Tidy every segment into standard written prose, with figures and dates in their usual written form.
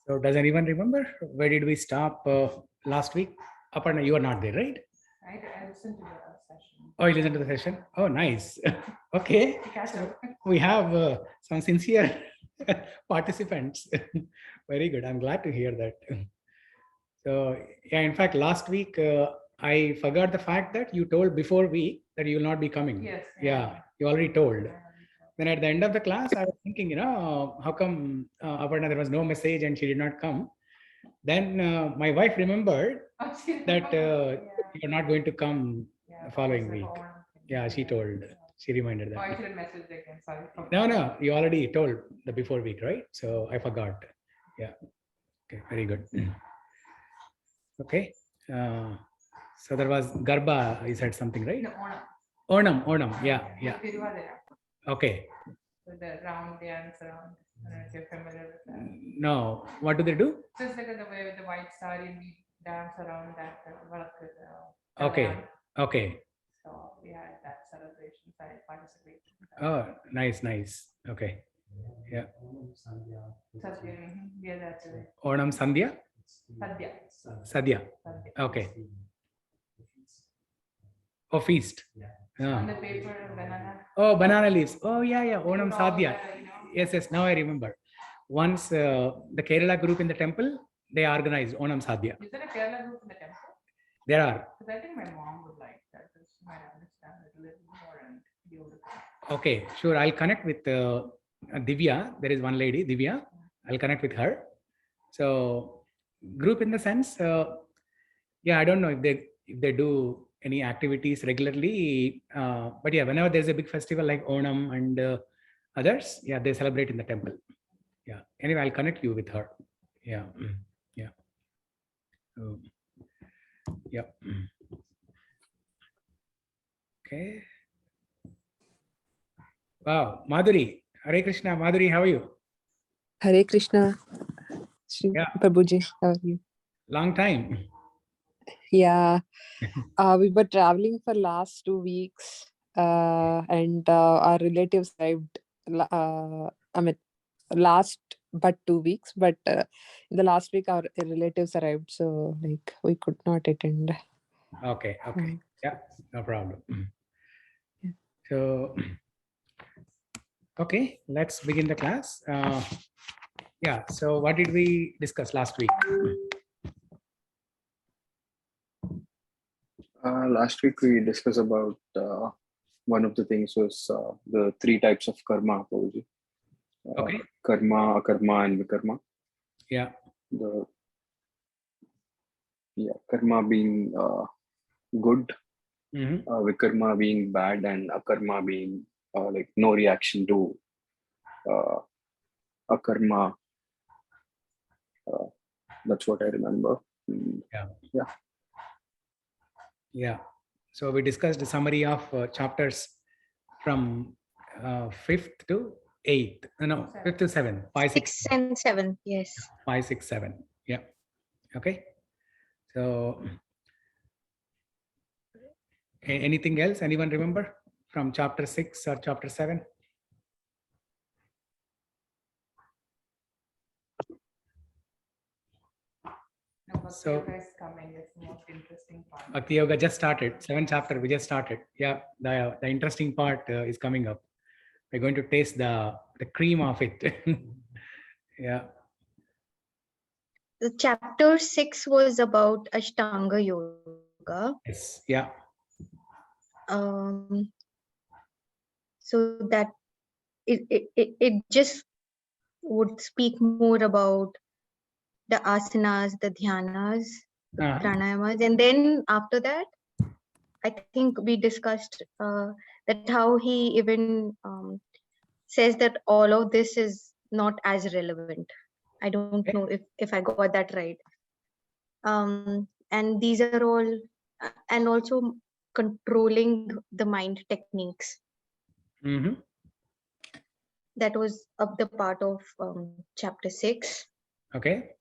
So does anyone remember where did we stop last week? Aparna, you are not there, right? I listened to the session. Oh, you listened to the session? Oh, nice. Okay. So we have some sincere participants. Very good. I'm glad to hear that. So, yeah, in fact, last week I forgot the fact that you told before week that you will not be coming. Yes. Yeah, you already told. Then at the end of the class, I was thinking, how come Aparna, there was no message and she did not come? Then my wife remembered that you're not going to come the following week. Yeah, she told. She reminded Oh, I that. should have messaged again. Sorry. No, you already told the before week, right? So I forgot. Yeah. Okay, very good. Okay. So there was Garba, you said something, right? No, Onam. Onam. Yeah. Tiruvadira. Okay. So the round dance around. I don't know if you're familiar with that. No. What do they do? So it's like the way with the white sari and we dance around that. Okay. Okay. So we had that celebration. So I participated. Oh, nice. Okay. Yeah. Yeah, that's it. Onam Sandhya? Sadhya. Okay. Oh, feast. On the paper, banana. Oh, banana leaves. Oh, yeah. Onam All Sadhya. that, Yes. Now I remember. Once the Kerala group in the temple, they organized Onam Sadhya. Is there a Kerala group in the temple? There are. Because I think my mom would like that. She might understand it a little more and be able to. Okay, sure. I'll connect with Divya. There is one lady, Divya. I'll connect with her. So, group in the sense, I don't know if they do any activities regularly, but yeah, whenever there's a big festival like Onam and others, they celebrate in the temple. Yeah. Anyway, I'll connect you with her. Yeah. Yeah. So, yeah. Okay. Wow, Madhuri. Hare Krishna. Madhuri, how are you? Hare Krishna. Shri Prabhuji, how are you? Long time. Yeah. We were traveling for last 2 weeks and our relatives arrived, last but 2 weeks, but in the last week our relatives arrived, so like we could not attend. Okay. Yeah, no problem. Yeah. So, okay, let's begin the class. So what did we discuss last week? Last week we discussed about one of the things was the 3 types of karma, Prabhuji. Okay. Karma, akarma, and vikarma. Yeah. Karma being good, vikarma being bad, and akarma being like no reaction to akarma. That's what I remember. Yeah. So we discussed a summary of chapters from 5th to 8th. No, 5th to 7th. 5, 6 and 7. Yes. 5, 6, 7. Yeah. Okay. So anything else? Anyone remember from chapter 6 or chapter 7? So is coming. It's the most interesting part. Bhakti Yoga just started. 7th chapter we just started. Yeah, the interesting part is coming up. We're going to taste the cream of it. Yeah. The chapter 6 was about Ashtanga Yoga. Yes. Yeah. So that it just would speak more about the asanas, the dhyanas, pranayamas, and then after that, I think we discussed that how he even says that all of this is not as relevant. I don't know if I got that right. And these are all, and also controlling the mind techniques. That was up the part of chapter 6. Okay.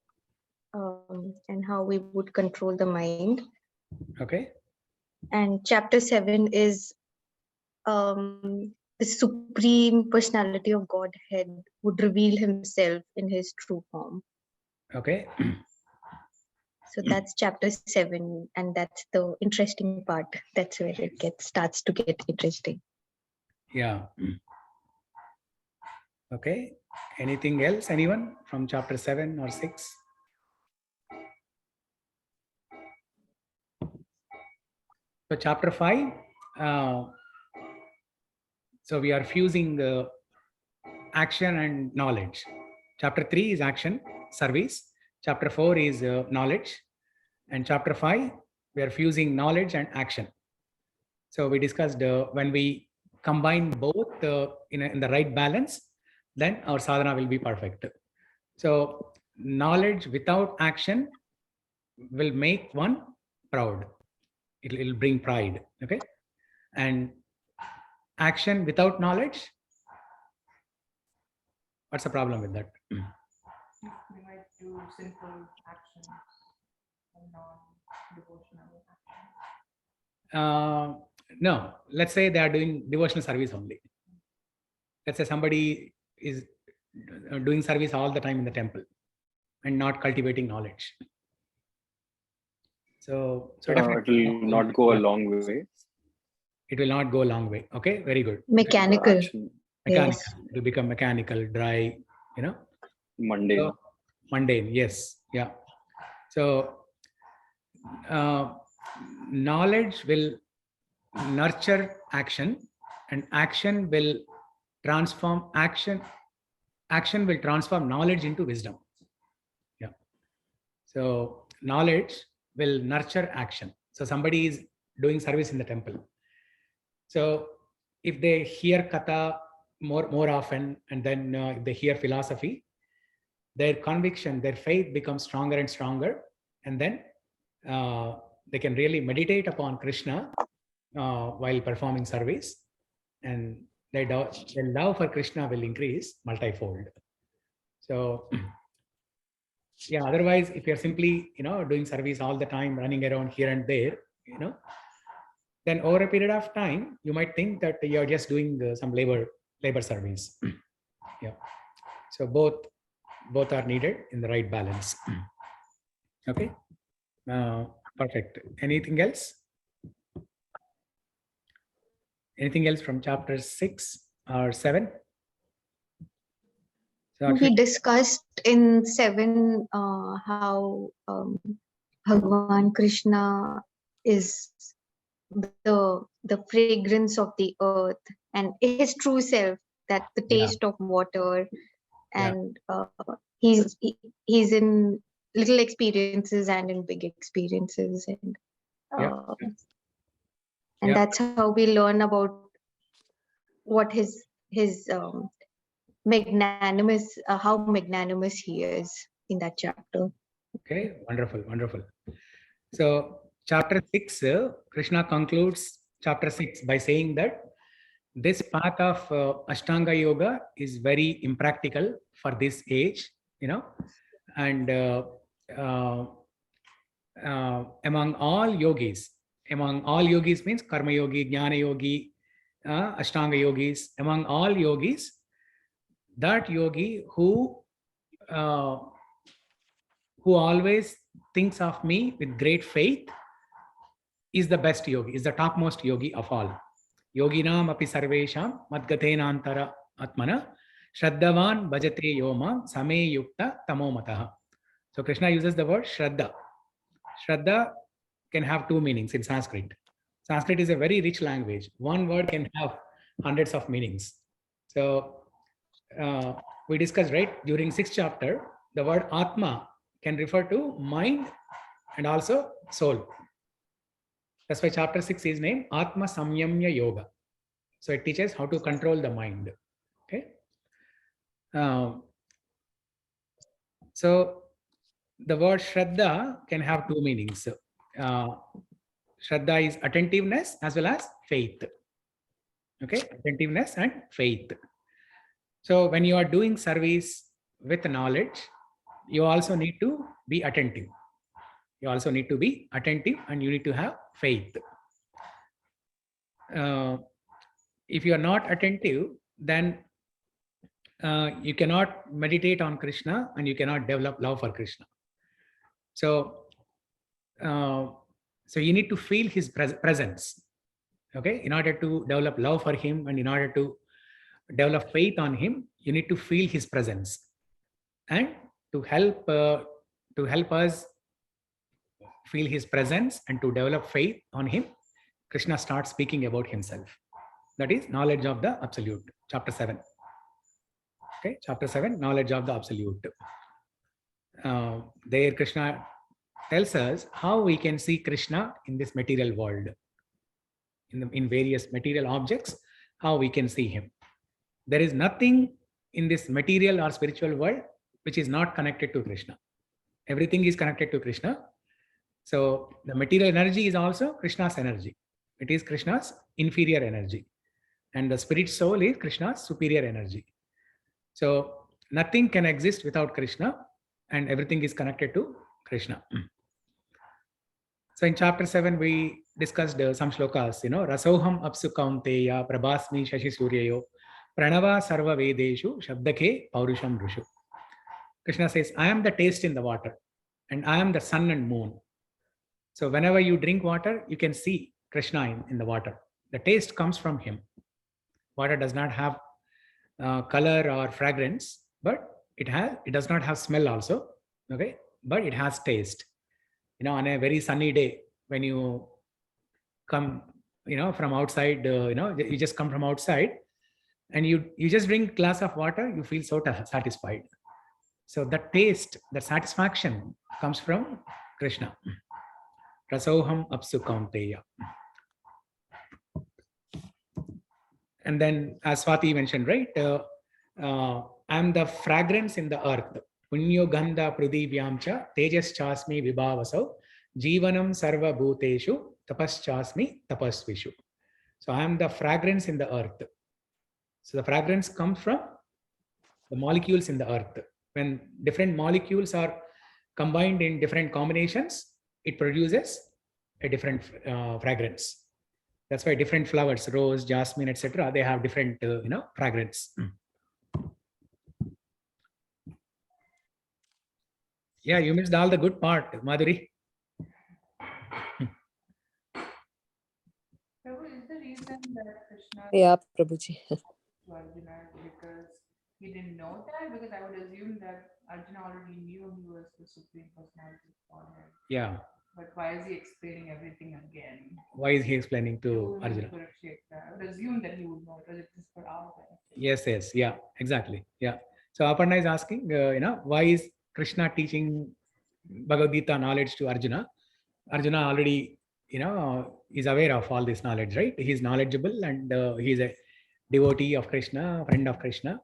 And how we would control the mind. Okay. And chapter 7 is the Supreme Personality of Godhead would reveal himself in his true form. Okay. So that's chapter 7, and that's the interesting part. That's where it starts to get interesting. Yeah. Okay. Anything else? Anyone from chapter 7 or 6? So chapter 5. So we are fusing action and knowledge. Chapter 3 is action, service. Chapter 4 is knowledge. And chapter 5, we are fusing knowledge and action. So we discussed when we combine both in the right balance, then our sadhana will be perfect. So knowledge without action will make one proud. It'll bring pride. Okay. And action without knowledge, what's the problem with that? We might do simple actions and non-devotional actions. No, let's say they are doing devotional service only. Let's say somebody is doing service all the time in the temple and not cultivating knowledge. So It will not go a long way. It will not go a long way. Okay, very good. Mechanical. Mechanical. Yes. It will become mechanical, dry, Mundane. So, mundane, yes. Yeah. So knowledge will nurture action, and action will transform action will transform knowledge into wisdom. Yeah. So knowledge will nurture action. So somebody is doing service in the temple. So if they hear katha more often, and then if they hear philosophy, their conviction, their faith becomes stronger and stronger, and then they can really meditate upon Krishna while performing service, and their love for Krishna will increase multifold. So yeah, otherwise, if you're simply doing service all the time, running around here and there, then over a period of time, you might think that you're just doing some labor service. Yeah. So both are needed in the right balance. Okay. Perfect. Anything else? Anything else from chapter 6 or 7? So We discussed in 7 how Bhagavan Krishna is the fragrance of the earth and his true self, that the taste of water, and he's in little experiences and in big experiences, and that's how we learn about what his magnanimous, how magnanimous he is in that chapter. Okay, wonderful. So chapter 6, Krishna concludes chapter 6 by saying that this path of Ashtanga Yoga is very impractical for this age, and among all yogis means Karma Yogi, Jnana Yogi, Ashtanga Yogis, among all yogis, that yogi who always thinks of me with great faith is the best yogi, is the topmost yogi of all. Yoginam api sarvesham madgatenantara atmana shraddhavan bhajate yoma same yukta tamomataha. So Krishna uses the word Shraddha. Shraddha can have two meanings in Sanskrit. Sanskrit is a very rich language. One word can have hundreds of meanings. So we discussed, right, during 6th chapter, the word Atma can refer to mind and also soul. That's why chapter 6 is named Atma Samyamya Yoga. So it teaches how to control the mind. Okay. So the word Shraddha can have two meanings. Shraddha is attentiveness as well as faith. Okay, attentiveness and faith. So when you are doing service with knowledge, you also need to be attentive. You also need to be attentive, and you need to have faith. If you are not attentive, then you cannot meditate on Krishna and you cannot develop love for Krishna. So, so you need to feel his presence. Okay, in order to develop love for him and in order to develop faith on him, you need to feel his presence. And to help us feel his presence and to develop faith on him, Krishna starts speaking about himself. That is knowledge of the absolute, chapter 7. Okay, chapter 7, knowledge of the absolute. There Krishna tells us how we can see Krishna in this material world, in various material objects, how we can see him. There is nothing in this material or spiritual world which is not connected to Krishna. Everything is connected to Krishna. So the material energy is also Krishna's energy. It is Krishna's inferior energy. And the spirit soul is Krishna's superior energy. So nothing can exist without Krishna, and everything is connected to Krishna. So in chapter 7, we discussed some shlokas, Rasoham apsu kaunteya prabhasmi shashi suryayo pranava sarva vedeshu shabdake paurusham rushu. Krishna says, I am the taste in the water and I am the sun and moon. So whenever you drink water, you can see Krishna in the water. The taste comes from him. Water does not have color or fragrance, but it does not have smell also. Okay, but it has taste. On a very sunny day, when you come, from outside, you just come from outside and you just drink a glass of water, you feel so satisfied. So the taste, the satisfaction comes from Krishna. Rasoham apsu kaunteya. And then as Swati mentioned, right, I'm the fragrance in the earth. Punyo gandha pradibhyamcha tejas chasmi vibhavasau jivanam sarva bhuteshu tapas chasmi tapasvishu. So I am the fragrance in the earth. So the fragrance comes from the molecules in the earth. When different molecules are combined in different combinations, it produces a different fragrance. That's why different flowers, rose, jasmine, etc., they have different, fragrance. Yeah, you missed all the good part, Madhuri. Prabhu, is the reason that Krishna Yeah, Prabhuji. to Arjuna because he didn't know that? Because I would assume that Arjuna already knew he was the Supreme Personality of Godhead. Yeah. But why is he explaining everything again? Why is he explaining to Arjuna? I would assume that he would know it. Was it just for our benefit? Yes, yeah, exactly. Yeah. So Aparna is asking, why is Krishna teaching Bhagavad Gita knowledge to Arjuna? Arjuna already, is aware of all this knowledge, right? He is knowledgeable and he is a devotee of Krishna, friend of Krishna.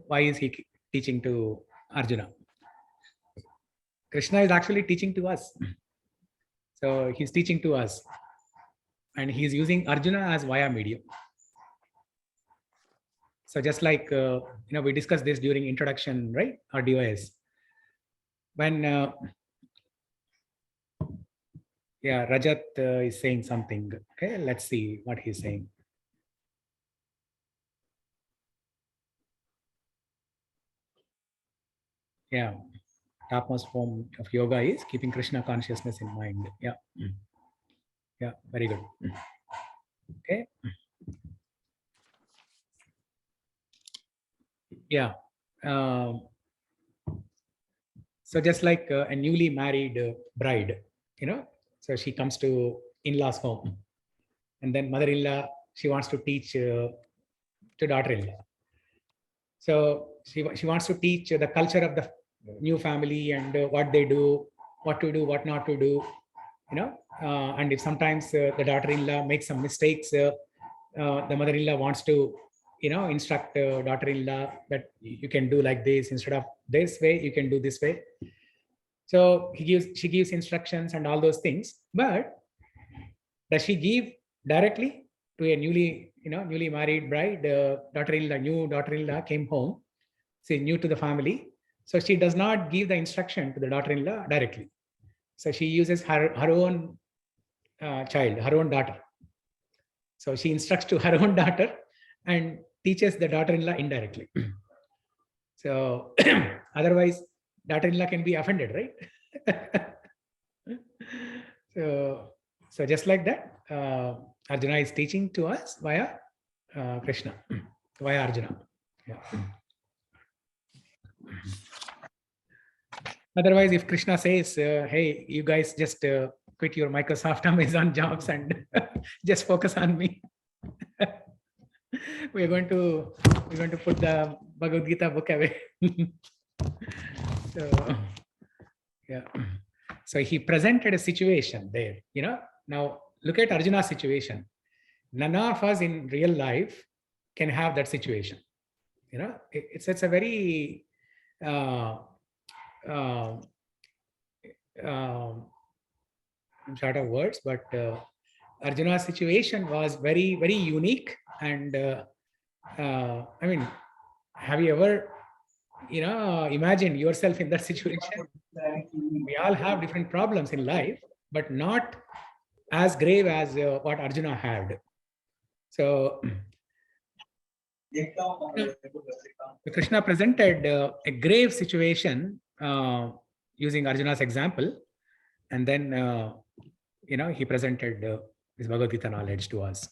Why is he teaching to Arjuna? Krishna is actually teaching to us. So he's teaching to us. And he's using Arjuna as via medium. So just like, we discussed this during introduction, right? Or DOS. When, Rajat is saying something. Okay, let's see what he's saying. Yeah, topmost form of yoga is keeping Krishna consciousness in mind. Yeah. Yeah, very good. Okay. Yeah. So just like a newly married bride, so she comes to in-laws home, and then mother-in-law, she wants to teach to daughter-in-law. So she wants to teach the culture of the new family and what they do, what to do, what not to do, and if sometimes the daughter-in-law makes some mistakes, the mother-in-law wants to, instruct daughter-in-law that you can do like this, instead of this way, you can do this way. So she gives instructions and all those things, but does she give directly to a newly married bride? New daughter-in-law came home, say new to the family. So she does not give the instruction to the daughter-in-law directly. So she uses her own child, her own daughter. So she instructs to her own daughter and teaches the daughter-in-law indirectly. So otherwise, daughter-in-law can be offended, right? So just like that, Arjuna is teaching to us via Krishna, via Arjuna. Yeah. Otherwise, if Krishna says, "Hey, you guys just quit your Microsoft, Amazon jobs and just focus on me," we're going to put the Bhagavad Gita book away. So yeah. So he presented a situation there. Now look at Arjuna's situation. None of us in real life can have that situation. It's a very I'm short of words, but Arjuna's situation was very, very unique. And I mean, have you ever, imagine yourself in that situation? We all have different problems in life, but not as grave as what Arjuna had. So Krishna presented a grave situation using Arjuna's example, and then he presented this Bhagavad Gita knowledge to us.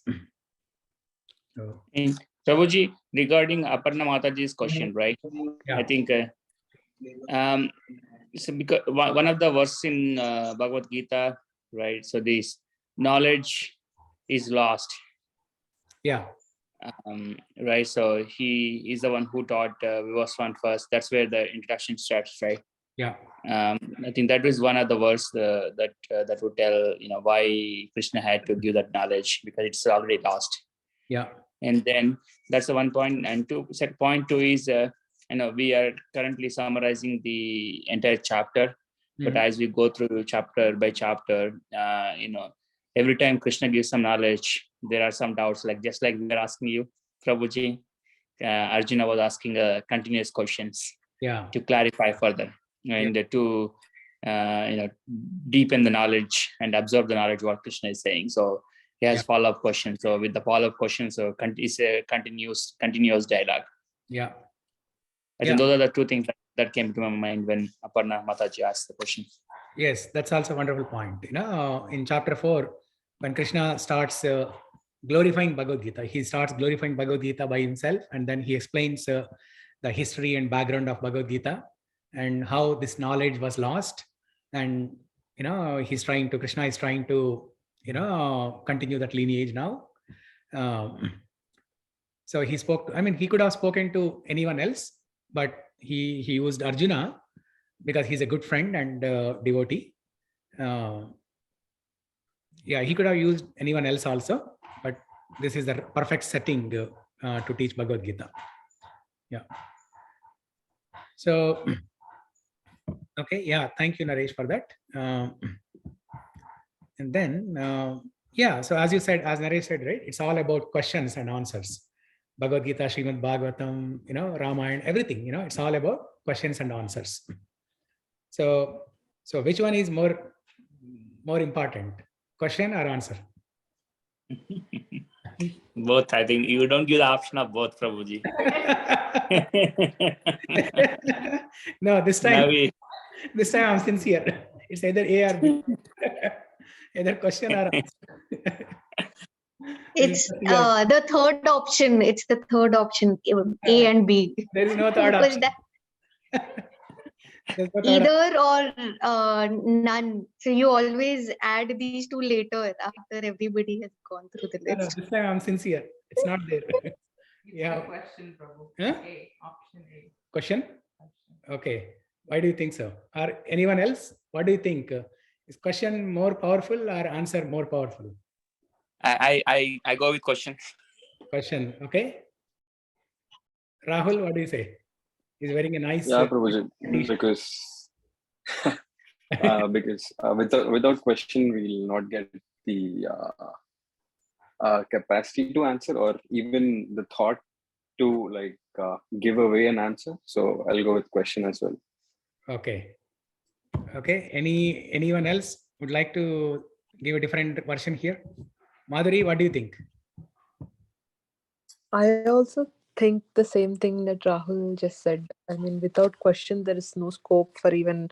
So, And Prabhuji, regarding Aparna Mataji's question, right? yeah. I think so because one of the verses in Bhagavad Gita, right? So this knowledge is lost. Yeah. Right. So he is the one who taught Vivaswan first. That's where the introduction starts, right? Yeah. I think that was one of the verse that would tell why Krishna had to give that knowledge, because it's already lost. Yeah. And then that's the one point. And point two is we are currently summarizing the entire chapter, but as we go through chapter by chapter, every time Krishna gives some knowledge, there are some doubts. Just like we are asking you, Prabhuji, Arjuna was asking continuous questions to clarify further and to deepen the knowledge and absorb the knowledge what Krishna is saying. So he has follow-up questions. So with the follow-up questions, so it's a continuous dialogue. Yeah. I think those are the two things that came to my mind when Aparna Mataji asked the question. Yes, that's also a wonderful point. In chapter 4, when Krishna starts glorifying Bhagavad Gita, he starts glorifying Bhagavad Gita by himself, and then he explains the history and background of Bhagavad Gita and how this knowledge was lost. And Krishna is trying to continue that lineage now. So he spoke. He could have spoken to anyone else, but he used Arjuna because he's a good friend and devotee. He could have used anyone else also, but this is the perfect setting to teach Bhagavad Gita. Yeah. So, okay. Yeah. Thank you, Naresh, for that. And then, so as you said, as Naresh said, right, it's all about questions and answers. Bhagavad Gita, Srimad Bhagavatam, Ramayana, everything, it's all about questions and answers. So which one is more important, question or answer? Both, I think. You don't give the option of both, Prabhuji. No, this time I'm sincere. It's either A or B. Either question or answer. It's the third option. It's the third option, A and B. There is no third option. Either or none. So you always add these two later after everybody has gone through the list. No, this time I'm sincere. It's not there. Yeah. Question, Prabhu. Huh? A, option A. Question? Okay. Why do you think so? Or anyone else? What do you think? Is question more powerful or answer more powerful? I go with question. Question. Okay. Rahul, what do you say? He's wearing a nice. Yeah, Prabhuji, because without question we'll not get the capacity to answer or even the thought to give away an answer. So I'll go with question as well. Okay. Anyone else would like to give a different version here? Madhuri, what do you think? I also think the same thing that Rahul just said. I mean, without question, there is no scope for even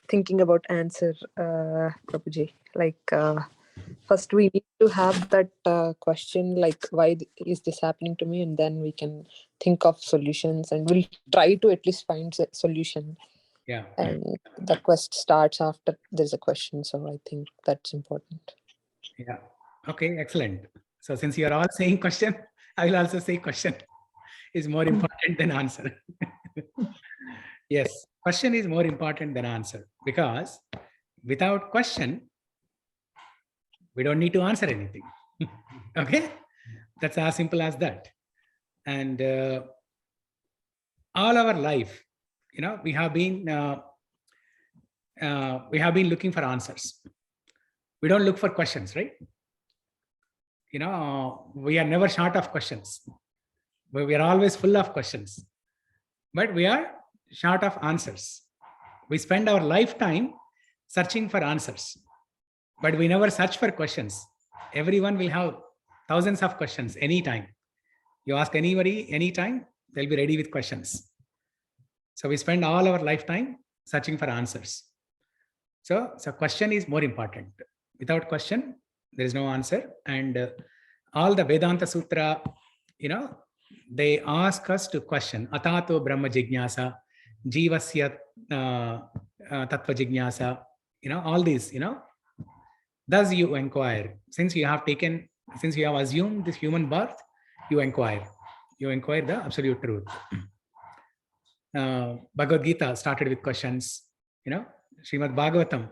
thinking about answer, Prabhuji. Like, first we need to have that question, like, why is this happening to me? And then we can think of solutions, and we'll try to at least find a solution. Yeah. And the quest starts after there's a question. So I think that's important. Yeah. Okay, excellent. So since you are all saying question, I will also say question is more important than answer. Yes, question is more important than answer, because without question, we don't need to answer anything. Okay, that's as simple as that. And all our life, we have been looking for answers. We don't look for questions, right? We are never short of questions. We are always full of questions, but we are short of answers. We spend our lifetime searching for answers, but we never search for questions. Everyone will have thousands of questions anytime. You ask anybody anytime, they'll be ready with questions. So we spend all our lifetime searching for answers. So question is more important. Without question, there is no answer. And all the Vedanta Sutra, they ask us to question. Atato Brahma Jignasa, Jivasya Tattva Jignasa, all these, thus you inquire. Since you have assumed this human birth, you inquire. You inquire the absolute truth. Bhagavad Gita started with questions. Srimad Bhagavatam,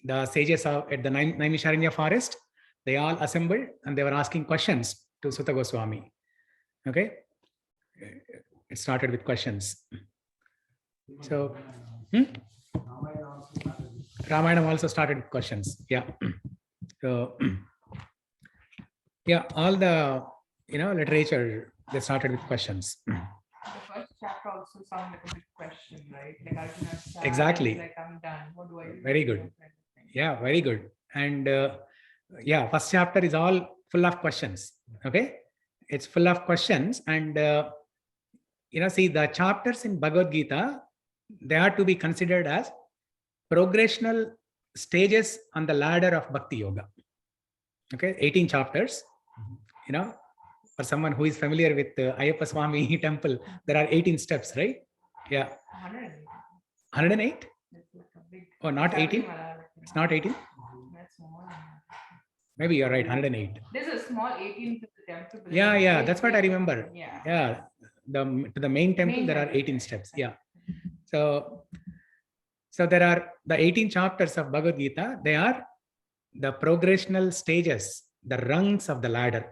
the sages at the Naimisharanya forest, they all assembled and they were asking questions to Sutta Goswami. Okay, it started with questions. So Ramayana also started with questions. Yeah. So yeah, all the literature, they started with questions. The first chapter also sounded like a big question, right? Like Arjuna's sad, Exactly. like, I'm done. What do I do? Very good. Yeah, very good. And yeah, first chapter is all full of questions. Okay, it's full of questions. And see, the chapters in Bhagavad Gita, they are to be considered as progressional stages on the ladder of Bhakti Yoga. Okay, 18 chapters. For someone who is familiar with Ayyappa Swami temple, there are 18 steps, right? Yeah. 108? Oh, not 18? It's not 18? That's more. Maybe you're right, 108. There's a small 18 to the temple. but Yeah, there's a yeah, big, that's what I remember. Yeah. Yeah, to the main temple, there are 18 steps. Yeah. So there are the 18 chapters of Bhagavad Gita. They are the progressional stages, the rungs of the ladder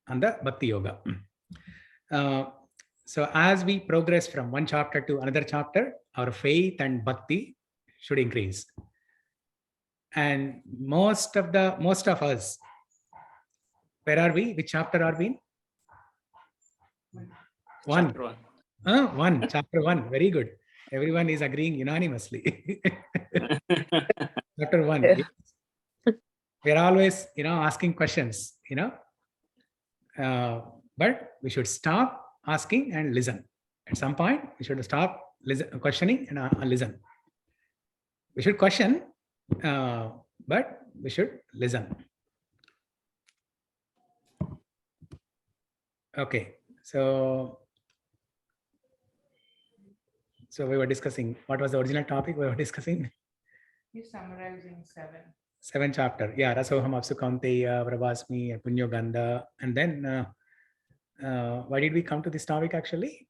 on the Bhakti Yoga. So as we progress from one chapter to another chapter, our faith and bhakti should increase. And most of us, where are we? Which chapter are we in? One. Chapter 1. One. Chapter 1. Very good. Everyone is agreeing unanimously. Chapter 1. Yeah. Yes. We are always, asking questions, but we should stop asking and listen. At some point, we should stop questioning and listen. We should question, but we should listen. Okay, so we were discussing, what was the original topic we were discussing? You're summarizing 7. 7 chapter. Yeah, Rasoham Apsu Kaunteya, Pravasmi, Punyo Gandha. And then, why did we come to this topic actually?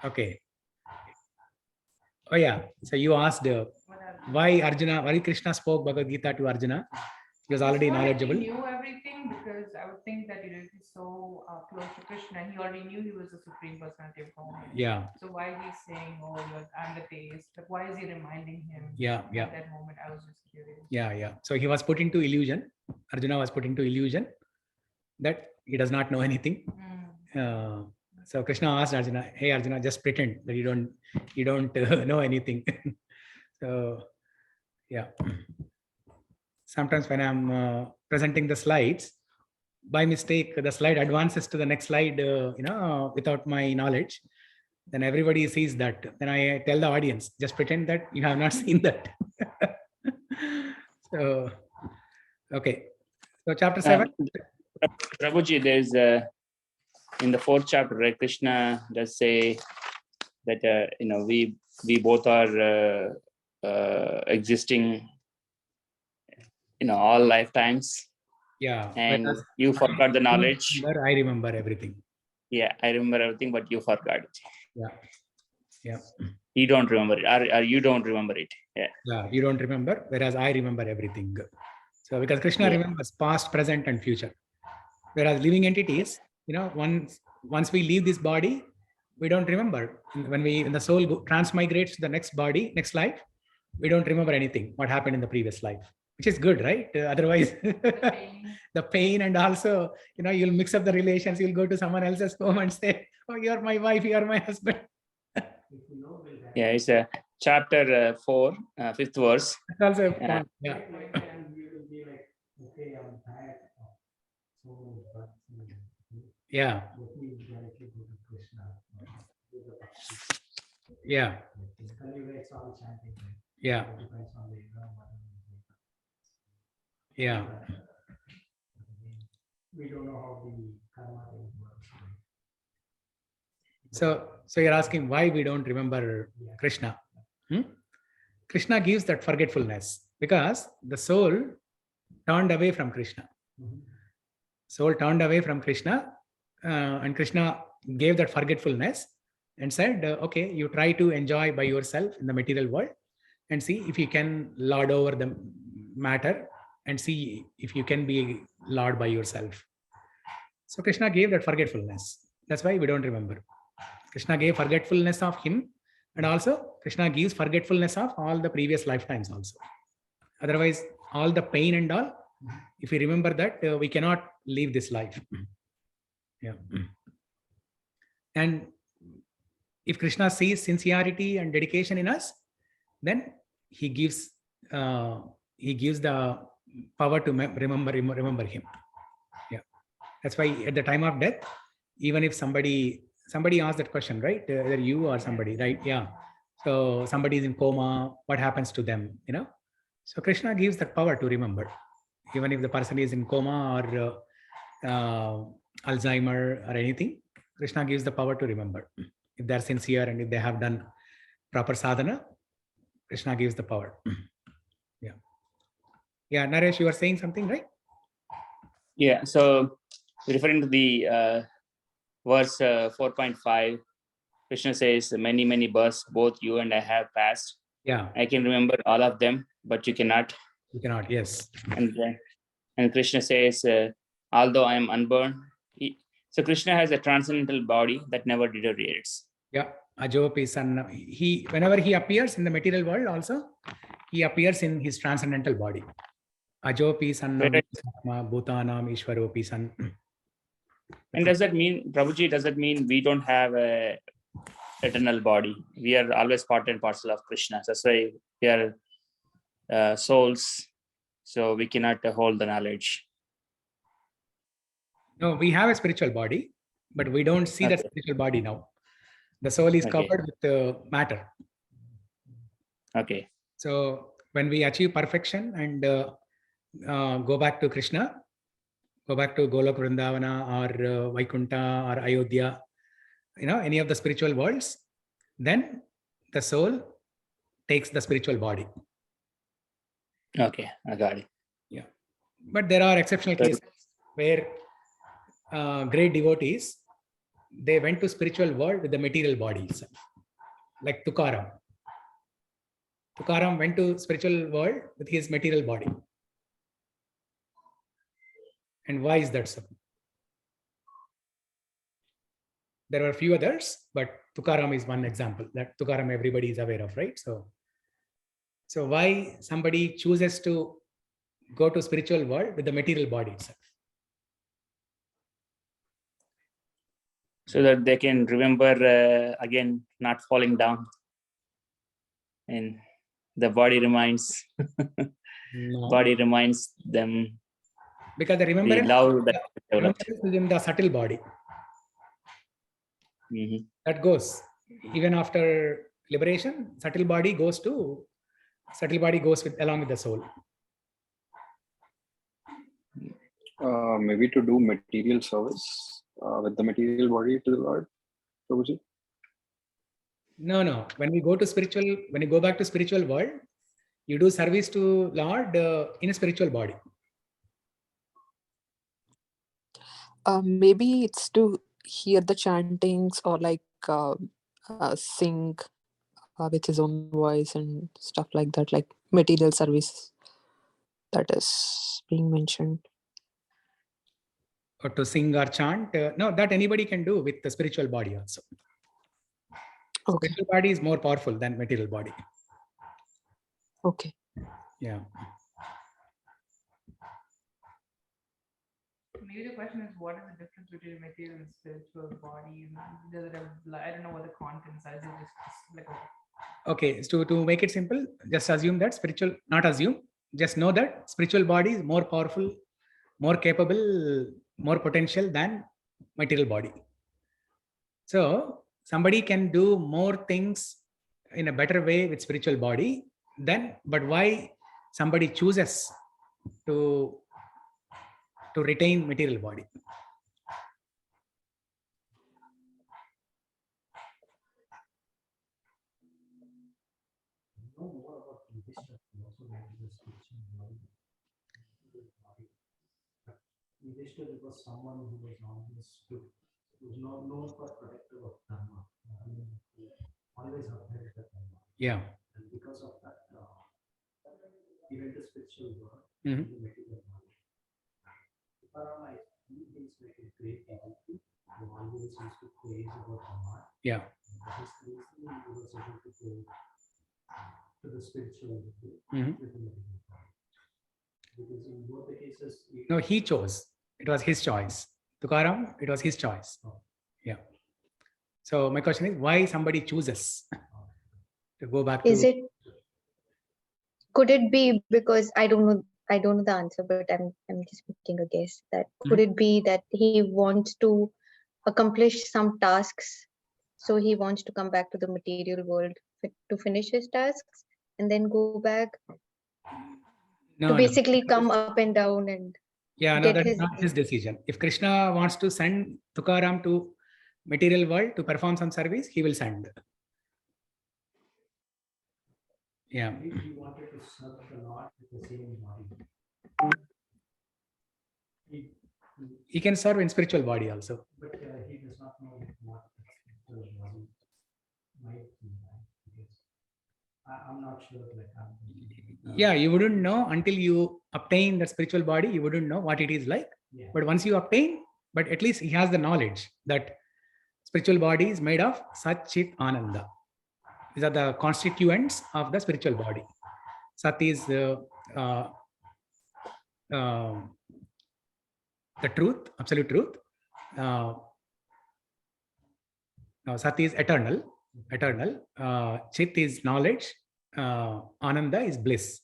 Okay. Oh yeah. So you asked why Krishna spoke Bhagavad Gita to Arjuna. He was already knowledgeable. He knew everything, because I would think that he is so close to Krishna. He already knew he was the Supreme Personality of Godhead. Yeah. So why he's saying, "Oh, I'm the taste"? Like, why is he reminding him? Yeah, yeah. At that moment, I was just curious. Yeah, yeah. So he was put into illusion. Arjuna was put into illusion that he does not know anything. So Krishna asked Arjuna, "Hey Arjuna, just pretend that you don't know anything." So yeah. sometimes when I'm presenting the slides, by mistake, the slide advances to the next slide, without my knowledge. Then everybody sees that. Then I tell the audience, just pretend that you have not seen that. So, okay. So chapter 7. Prabhuji, there's in the 4th chapter, right? Krishna does say that we both are existing, all lifetimes. Yeah. And you forgot the knowledge. I remember everything. Yeah, I remember everything, but you forgot it. Yeah. Yeah. You don't remember it, or you don't remember it. Yeah. Yeah, you don't remember, whereas I remember everything. So because Krishna remembers past, present, and future. Whereas living entities, once we leave this body, we don't remember. When the soul transmigrates to the next body, next life, we don't remember anything, what happened in the previous life, which is good, right? Otherwise, the pain, and also, you'll mix up the relations. You'll go to someone else's home and say, oh, you're my wife, you're my husband. Yeah, it's a chapter 4, 5th verse. That's also a point. Yeah. Yeah. Yeah. Yeah. Yeah. We don't know how the karma works. So you're asking why we don't remember Krishna. Krishna gives that forgetfulness because the soul turned away from Krishna. Soul turned away from Krishna, and Krishna gave that forgetfulness and said, okay, you try to enjoy by yourself in the material world and see if you can lord over the matter and see if you can be lord by yourself. So Krishna gave that forgetfulness. That's why we don't remember. Krishna gave forgetfulness of him, and also Krishna gives forgetfulness of all the previous lifetimes also. Otherwise, all the pain and all, if we remember that, we cannot leave this life. Yeah. And if Krishna sees sincerity and dedication in us, then he gives the power to remember him. Yeah. That's why at the time of death, even if somebody asked that question, right? Either you or somebody, right? Yeah. So somebody is in coma, what happens to them? So Krishna gives that power to remember, even if the person is in coma or Alzheimer or anything. Krishna gives the power to remember. If they're sincere and if they have done proper sadhana, Krishna gives the power. Yeah. Yeah, Naresh, you were saying something, right? Yeah. So referring to the verse 4.5, Krishna says, many, many births, both you and I have passed. Yeah. I can remember all of them, but you cannot. You cannot, yes. And Krishna says, although I am unborn. So Krishna has a transcendental body that never deteriorates. Yeah. Ajopi San. Whenever he appears in the material world also, he appears in his transcendental body. Ajopi Sannam Bhutanam Ishwaropi San. And does that mean, Prabhuji, does that mean we don't have a eternal body? We are always part and parcel of Krishna. That's why we are souls. So we cannot hold the knowledge. No, we have a spiritual body, but we don't see that spiritual body now. The soul is covered with matter. Okay. So when we achieve perfection and go back to Krishna, go back to Golok Vrindavana or Vaikunta or Ayodhya, any of the spiritual worlds, then the soul takes the spiritual body. Okay, I got it. Yeah. But there are exceptional cases where great devotees, they went to spiritual world with the material body itself. Like Tukaram. Tukaram went to spiritual world with his material body. And why is that so? There were a few others, but Tukaram is one example. That Tukaram everybody is aware of, right? So why somebody chooses to go to spiritual world with the material body itself? So that they can remember again, not falling down. And the body reminds. No. body reminds them Because the the remembrance, love that developed. remembrance is in the subtle body. Mhm. That goes. Even after liberation, subtle body goes with along with the soul. Maybe to do material service with the material body to the Lord, Prabhuji? No. When you go back to spiritual world, you do service to Lord in a spiritual body. Maybe it's to hear the chantings or like sing with his own voice and stuff like that, like material service that is being mentioned. Or to sing or chant. No, that anybody can do with the spiritual body also. Okay. Spiritual body is more powerful than material body. Okay. Yeah. Maybe the question is, what is the difference between material and spiritual body? Does it have, I don't know what the contents are. Is it just like Okay, so to make it simple, just assume that spiritual, not assume, just know that spiritual body is more powerful, more capable, more potential than material body. So somebody can do more things in a better way with spiritual body than, but why somebody chooses to retain material body? Yudhishthira was someone who was always good, who was known for protective of dharma, always upheld the dharma. Yeah. And because of that, he went to spiritual world, Mhm. the material world. Parama, he is like a great devotee who always used to praise about dharma. Yeah. That is the reason he was able to go to the spiritual world Mhm. with the material world. Because in both the cases, No, he chose. It was his choice. Tukaram, it was his choice. Yeah. So my question is, why somebody chooses to go back Is to? it, could it be because I don't know the answer, but I'm just making a guess that could it be that he wants to accomplish some tasks, so he wants to come back to the material world to finish his tasks and then go back No, to no. basically come up and down and Yeah, no, get that is his not his decision. If Krishna wants to send Tukaram to material world to perform some service, he will send. Yeah. he wanted to serve the Lord with the same body. He can serve in spiritual body also. But he does not know what spiritual body might be like. Because I'm not sure. Yeah, you wouldn't know until you obtain the spiritual body. You wouldn't know what it is like. Yeah. But once you obtain, but at least he has the knowledge that spiritual body is made of Sat, Chit, Ananda. These are the constituents of the spiritual body. Sat is the truth, absolute truth. Sat is eternal. Chit is knowledge. Ananda is bliss.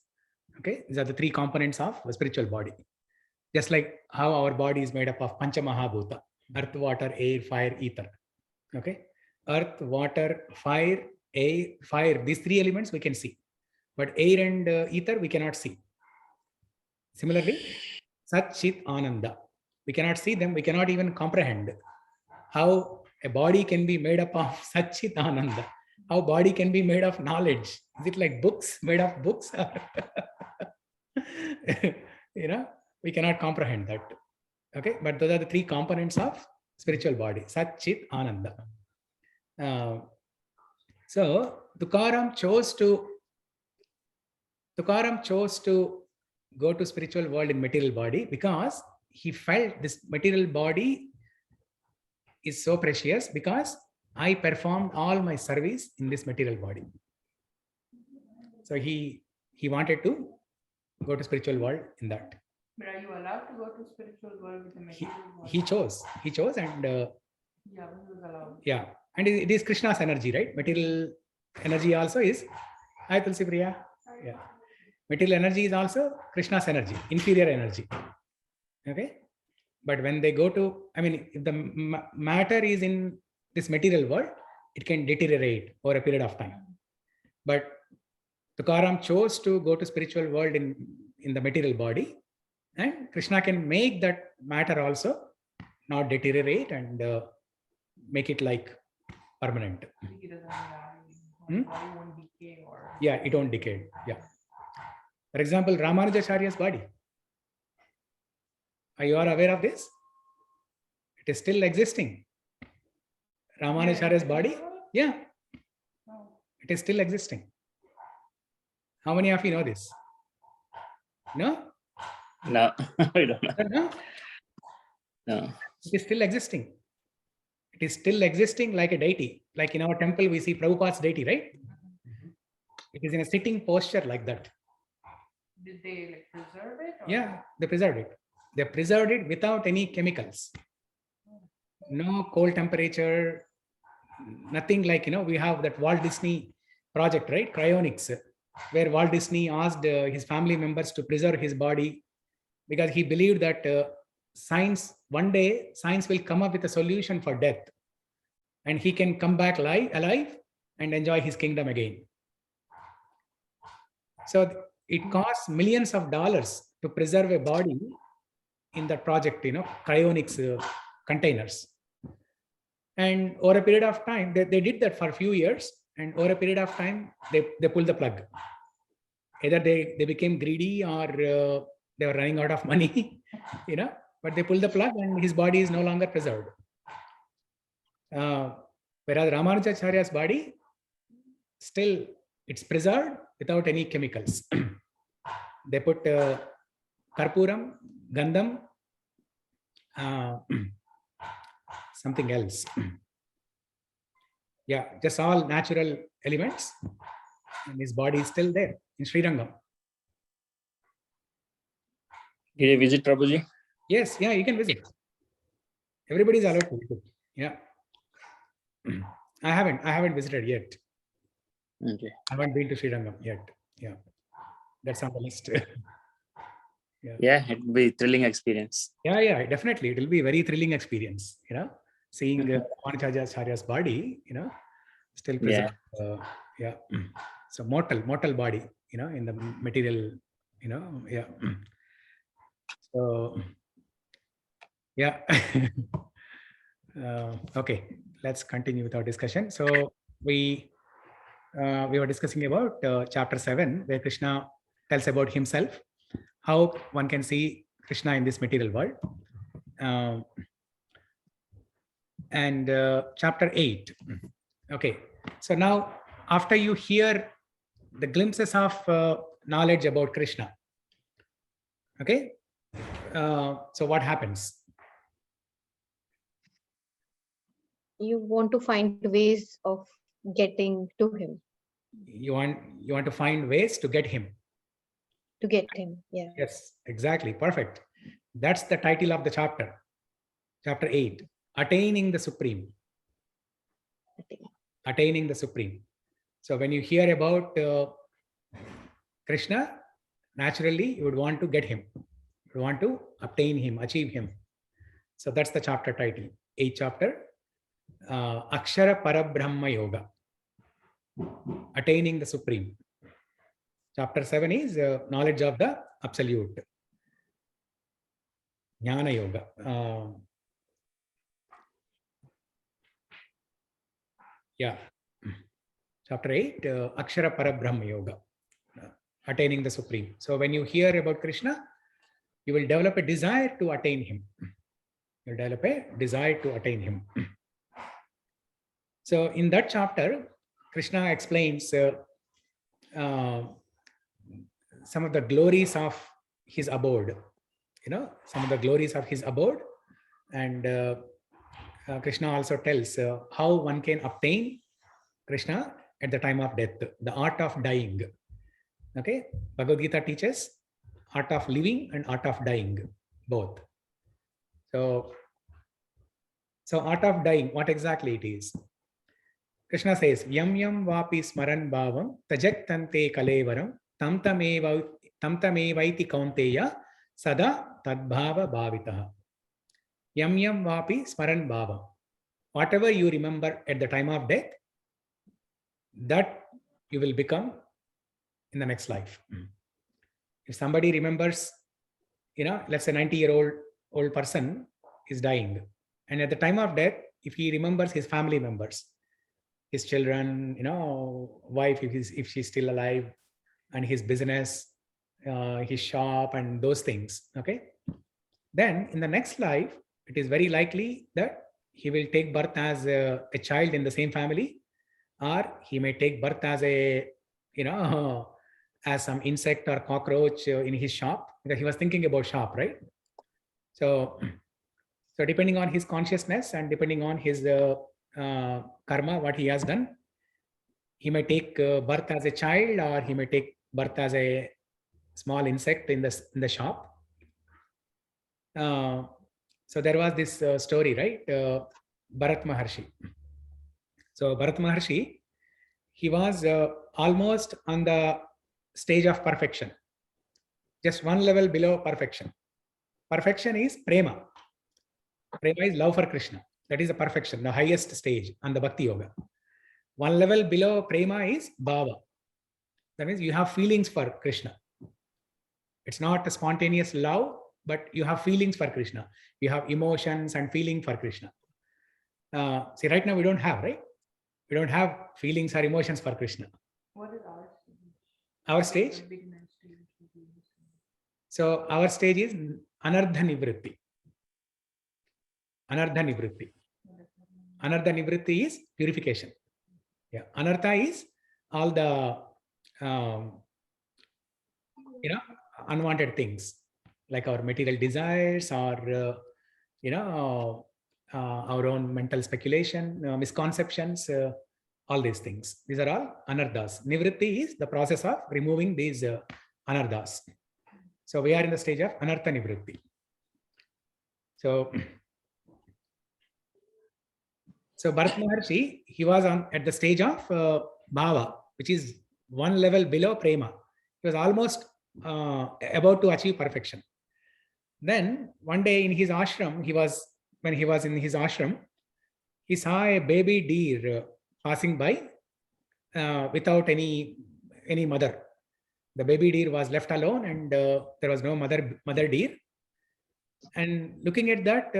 Okay, these are the three components of the spiritual body. Just like how our body is made up of Pancha Mahabhuta: earth, water, air, fire, ether. Okay, earth, water, fire, air, fire. These three elements we can see, but air and ether we cannot see. Similarly, Sat, Chit, Ananda. We cannot see them. We cannot even comprehend how a body can be made up of Sat, Chit, Ananda. How body can be made of knowledge. Is it like books, made of books? We cannot comprehend that. Okay, but those are the three components of spiritual body: Sat, Chit, Ananda. So Tukaram chose to go to spiritual world in material body because he felt this material body is so precious, because I performed all my service in this material body. So he wanted to go to spiritual world in that. But are you allowed to go to spiritual world with the material world? He chose, and yeah, he was allowed. Yeah, and it is Krishna's energy, right? Material energy also is. Hi, Tulsi Priya. Yeah, Material energy is also Krishna's energy, inferior energy. Okay. But when they go to, I mean, if the matter is in this material world, it can deteriorate over a period of time. But Tukaram chose to go to spiritual world in the material body, and Krishna can make that matter also not deteriorate and make it like permanent. He doesn't die. Hmm? Body won't decay or. Yeah, it won't decay. Yeah. For example, Ramanujacharya's body. Are you all aware of this? It is still existing. Ramanujacharya's body. Yeah. It is still existing. How many of you know this? No? No, I don't know. No? No. It is still existing. It is still existing like a deity. Like in our temple, we see Prabhupada's deity, right? It is in a sitting posture like that. Did they like preserve it? Or? Yeah, they preserved it. They preserved it without any chemicals. No cold temperature, nothing like, we have that Walt Disney project, right? Cryonics, where Walt Disney asked his family members to preserve his body because he believed that one day science will come up with a solution for death and he can come back alive and enjoy his kingdom again. So it costs millions of dollars to preserve a body in that project, cryonics containers. And over a period of time, they did that for a few years, and over a period of time, they pulled the plug. Either they became greedy or they were running out of money, but they pulled the plug and his body is no longer preserved. Whereas Ramanujacharya's body, still it's preserved without any chemicals. They put karpuram, gandham, something else. Yeah, just all natural elements, and his body is still there in Srirangam. Did you visit Prabhuji? Yes, yeah, you can visit. Everybody is allowed to visit. Yeah. I haven't visited yet. Okay. I haven't been to Srirangam yet. Yeah. That's on the list. Yeah, it will be a thrilling experience. Yeah, definitely. It will be a very thrilling experience, seeing Ramanujacharya's body, still preserved. Yeah. So mortal body, in the material, yeah. So, yeah. Okay, let's continue with our discussion. So we were discussing about chapter 7, where Krishna tells about himself, how one can see Krishna in this material world. And chapter 8. Okay, so now after you hear the glimpses of knowledge about Krishna, okay, so what happens? You want to find ways of getting to him. You want to find ways to get him. To get him, yeah. Yes, exactly. Perfect. That's the title of the chapter. Chapter 8, Attaining the Supreme. Attaining the Supreme. So when you hear about Krishna, naturally you would want to get him. You would want to obtain him, achieve him. So that's the chapter title. 8th chapter, Akshara Parabrahma Yoga. Attaining the Supreme. Chapter 7 is knowledge of the Absolute. Jnana Yoga. Yeah. Chapter 8, Akshara Parabrahma Yoga. Attaining the Supreme. So when you hear about Krishna, you will develop a desire to attain him. You'll develop a desire to attain him. So in that chapter, Krishna explains some of the glories of his abode, some of the glories of his abode. And Krishna also tells how one can obtain Krishna at the time of death, the art of dying. Okay, Bhagavad Gita teaches art of living and art of dying, both. So art of dying, what exactly it is? Krishna says, Yam yam vapi smaran bhavam tajaktante kalevaram tam tam tam tamevaiti kaunteya sada tadbhava bhavitaha. Yam yam vapi smaran bhava. Whatever you remember at the time of death, that you will become in the next life. If somebody remembers, let's say 90-year-old person is dying, and at the time of death, if he remembers his family members, his children, wife, if she's still alive, and his business, his shop, and those things, okay, then in the next life, it is very likely that he will take birth as a child in the same family, or he may take birth as as some insect or cockroach in his shop, because he was thinking about shop, right? So depending on his consciousness and depending on his karma, what he has done, he may take birth as a child, or he may take birth as a small insect in the shop. So there was this story, right? Bharat Maharshi. So Bharat Maharshi, he was almost on the stage of perfection, just one level below perfection. Perfection is prema. Prema is love for Krishna. That is the perfection, the highest stage on the Bhakti Yoga. One level below prema is bhava. That means you have feelings for Krishna. It's not a spontaneous love, but you have feelings for Krishna. You have emotions and feeling for Krishna. See, right now we don't have, right? We don't have feelings or emotions for Krishna. What is our stage? Our stage? The beginner stage. So our stage is anardha nivritti. Anardha nivritti. Anardha nivritti is purification. Yeah. Anartha is all the unwanted things, like our material desires, or our own mental speculation, misconceptions, all these things. These are all anardhas. Nivritti is the process of removing these anardhas. So we are in the stage of anartha nivritti. So Bharat Maharshi, he was at the stage of bhava, which is one level below prema. He was almost about to achieve perfection. Then one day in his ashram, when he was in his ashram, he saw a baby deer passing by without any mother. The baby deer was left alone, and there was no mother deer. And looking at that,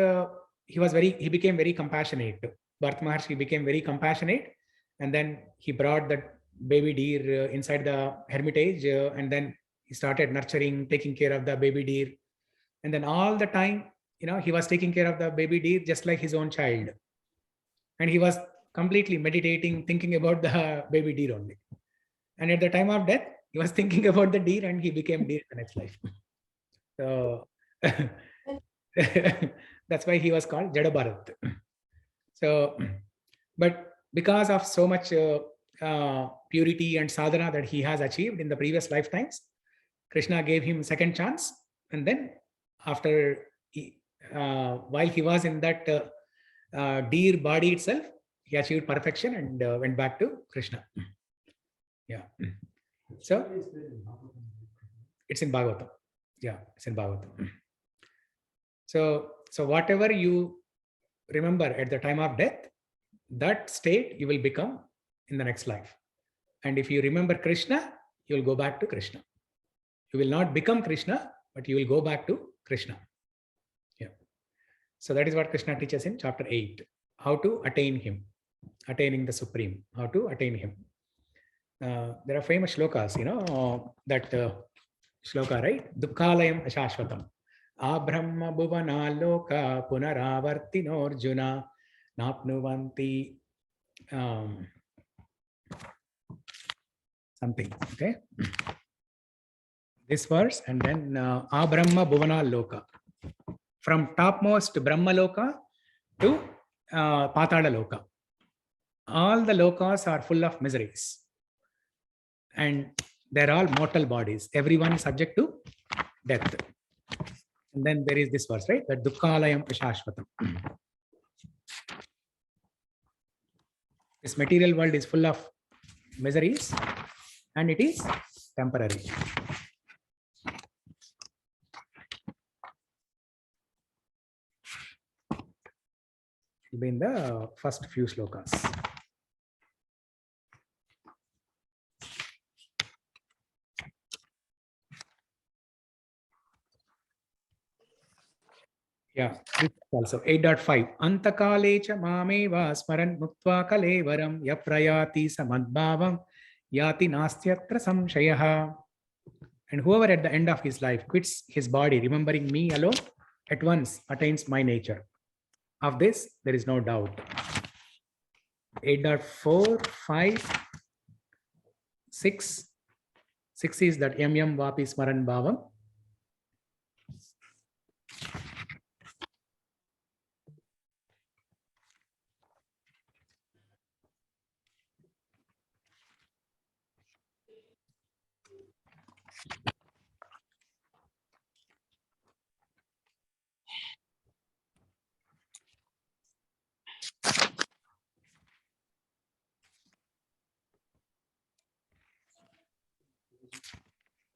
he became very compassionate. Bharat Maharshi became very compassionate, and then he brought that baby deer inside the hermitage, and then he started nurturing, taking care of the baby deer. And then all the time, he was taking care of the baby deer just like his own child. And he was completely meditating, thinking about the baby deer only. And at the time of death, he was thinking about the deer, and he became deer in the next life. So that's why he was called Jada Bharat. So, but because of so much purity and sadhana that he has achieved in the previous lifetimes, Krishna gave him second chance. And then after, while he was in that deer body itself, he achieved perfection and went back to Krishna. Yeah. So it's in Bhagavatam. Yeah, it's in Bhagavatam. So whatever you remember at the time of death, that state you will become in the next life. And if you remember Krishna, you will go back to Krishna. You will not become Krishna, but you will go back to Krishna. Yeah. So that is what Krishna teaches in chapter 8, how to attain him, attaining the Supreme, how to attain him. There are famous shlokas, that shloka, right? Dukkhalayam ashashvatam. Abrahma bhuvana loka punaravartino arjuna napnuvanti something. Okay. This verse, and then Abrahma bhuvana loka. From topmost Brahma loka to Patala loka. All the lokas are full of miseries. And they're all mortal bodies. Everyone is subject to death. And then there is this verse, right? That Dukkhalayam Ashashvatam. This material world is full of miseries, and it is temporary. It will be in the first few slokas. Yeah, this also 8.5. Antakale cha mameva smaran muktva kalevaram yaprayati samadbhavam yati nastyatra samshayah. And whoever at the end of his life quits his body, remembering me alone, at once attains my nature. Of this, there is no doubt. 8.4, 5, 6. 6 is that yam yam vapi smaran bhavam.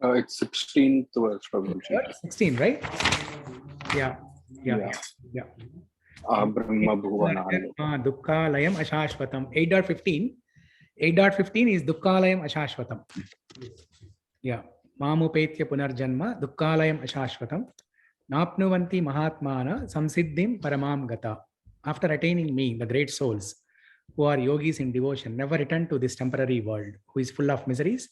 It's 16th verse, Prabhuji. 16, right? Yeah. Brahma Bhuvanalo. Dukkalayam Ashashvatam. 8.15. 8.15 is Dukkalayam Ashashvatam. Yeah. Mamupetya Punarjanma Dukkalayam Ashashvatam. Napnuvanti Mahatmana Samsiddhim Paramam Gata. After attaining me, the great souls who are yogis in devotion never return to this temporary world, who is full of miseries,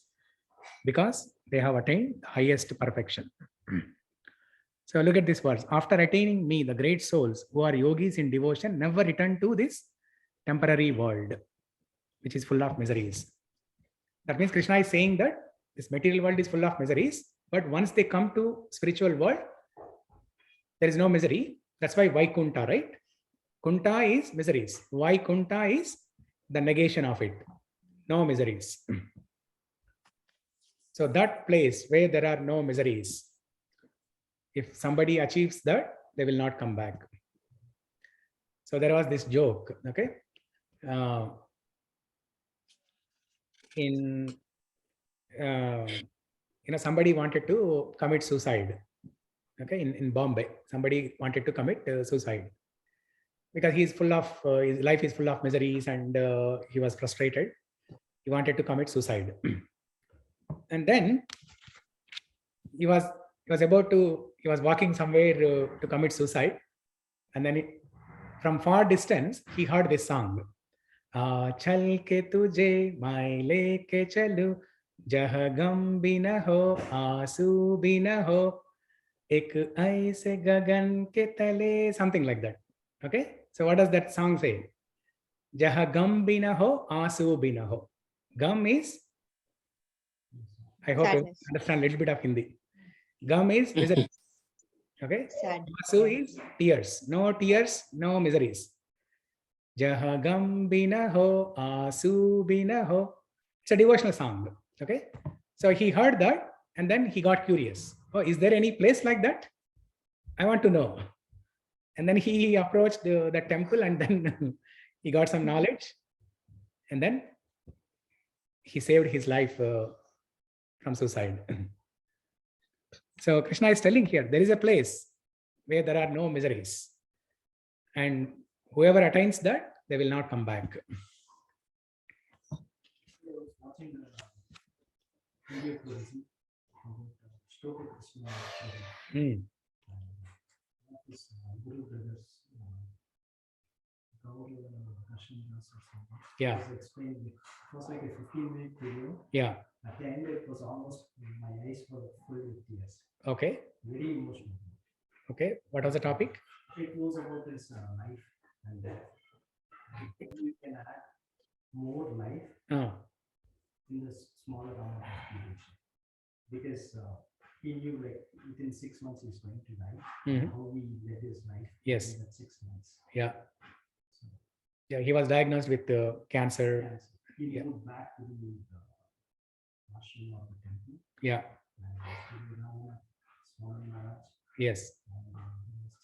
because they have attained the highest perfection. So look at this verse. After attaining me, the great souls who are yogis in devotion never return to this temporary world, which is full of miseries. That means Krishna is saying that this material world is full of miseries, but once they come to spiritual world, there is no misery. That's why Vaikunta, right? Kunta is miseries. Vaikunta is the negation of it. No miseries. So that place where there are no miseries, if somebody achieves that, they will not come back. So there was this joke, okay? Somebody wanted to commit suicide, okay? In Bombay, somebody wanted to commit suicide because he's full of, his life is full of miseries, and he was frustrated. He wanted to commit suicide. And then he was walking somewhere to commit suicide, and then from far distance he heard this song. Chal ke tujhe mai leke chalu, jah gam bina ho, aasu bina ho, ek aise gagan ke tale, something like that. Okay, so what does that song say? Jah gam bina ho, aasu bina ho. Gam is, I hope you understand a little bit of Hindi. Gam is misery. Okay. Sad. Asu is tears. No tears, no miseries. Jaha gam bina ho, asu bina ho. It's a devotional song. Okay. So he heard that and then he got curious. Oh, is there any place like that? I want to know. And then he approached the temple, and then he got some knowledge. And then he saved his life from suicide. So Krishna is telling here, there is a place where there are no miseries. And whoever attains that, they will not come back. I was watching the video tourism about Shloka Krishna. This Guru brothers, Yeah. It was like a 15-minute video. Yeah. At the end, it was almost, my eyes were full with tears. Okay. Very emotional. Okay. What was the topic? It was about this life and death. You can add more life in this smaller amount of duration. Because he knew, like, within 6 months he's going to die. How we led his life. Yes. In that 6 months. Yeah. So, yeah, he was diagnosed with cancer. He moved back to the ashram or the temple. Yeah. Yes.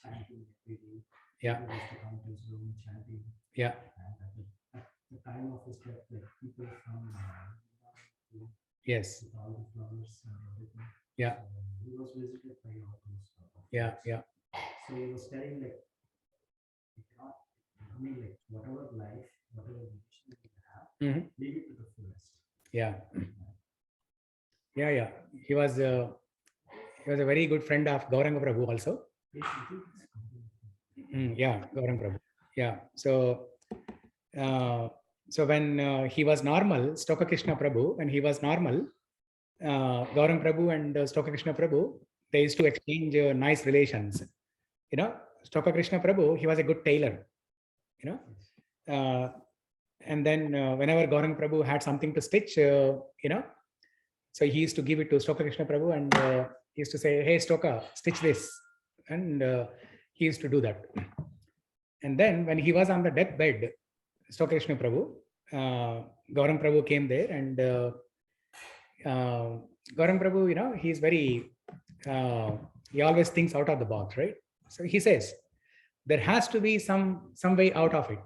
Chanting every day. Yeah. He used to come to his room chanting. Yeah. And at the time of his death, like, people from yes. with all the flowers and everything. Yeah. So he was visited by all those. Yeah. Yeah. So he was telling, like, we cannot I mean, like whatever life, whatever vision you have, live it to the fullest. Yeah. Yeah. He was a very good friend of Gauranga Prabhu also. Yeah, Gauranga Prabhu. Yeah. So when he was normal, Stoka Krishna Prabhu, when he was normal, Gauranga Prabhu and Stoka Krishna Prabhu, they used to exchange nice relations. Stoka Krishna Prabhu, he was a good tailor. And then whenever Gauranga Prabhu had something to stitch, so he used to give it to Stoka Krishna Prabhu, and he used to say, "Hey Stoka, stitch this," and he used to do that. And then when he was on the deathbed, Stoka Krishna Prabhu, Gauranga Prabhu came there, and Gauranga Prabhu, he's very, he always thinks out of the box, right? So he says, there has to be some way out of it.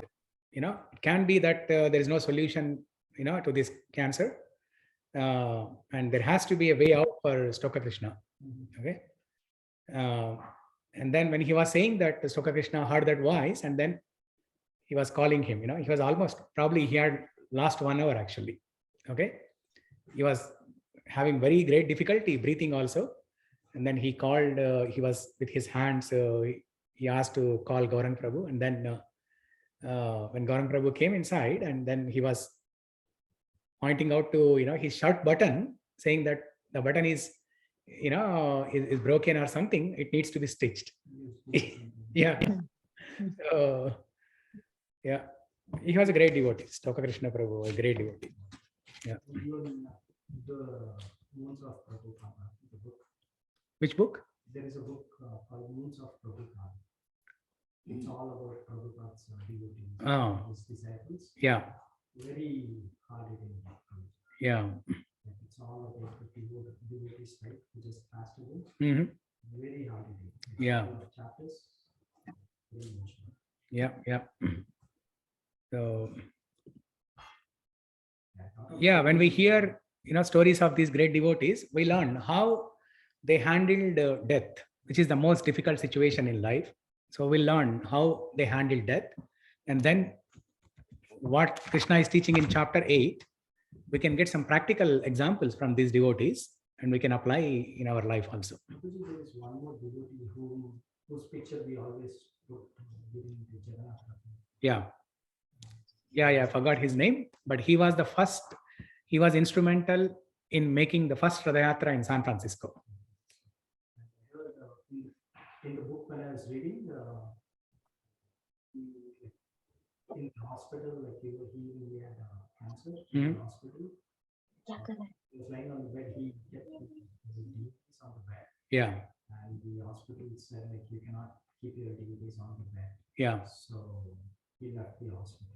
It can be that there is no solution, to this cancer, and there has to be a way out for Stoka Krishna. Okay. And then when he was saying that, Stoka Krishna heard that voice, and then he was calling him. He was almost, probably he had lost 1 hour actually. Okay. He was having very great difficulty breathing also. And then he called, he was with his hands, he asked to call Gauranga Prabhu. And then when Gauranga Prabhu came inside, and then he was pointing out to, his shirt button, saying that the button is, is broken or something. It needs to be stitched. Yeah. So, yeah. He was a great devotee. Stoka Krishna Prabhu, a great devotee. Yeah. Even the Moons of Prabhupada, the book. Which book? There is a book called Moons of Prabhupada. It's all about Prabhupada's devotees, his disciples. Yeah. Very hard hitting book. Yeah. It's all about the devotees, right? Who just passed away. Very hard hitting. Yeah. Chapters. Very emotional. Yeah. So, yeah, when we hear, stories of these great devotees, we learn how they handled death, which is the most difficult situation in life. So we learn how they handled death. And then what Krishna is teaching in chapter 8, we can get some practical examples from these devotees, and we can apply in our life also. There is one more devotee whose picture we always put during the Jagannath. Yeah, I forgot his name, but he was the first, he was instrumental in making the first Radha Yatra in San Francisco. In the book, when I was reading, in the hospital, like he had cancer in the hospital. He was lying on the bed, he kept his DVDs on the bed. Yeah. And the hospital said, like, you cannot keep your DVDs on the bed. Yeah. So he left the hospital.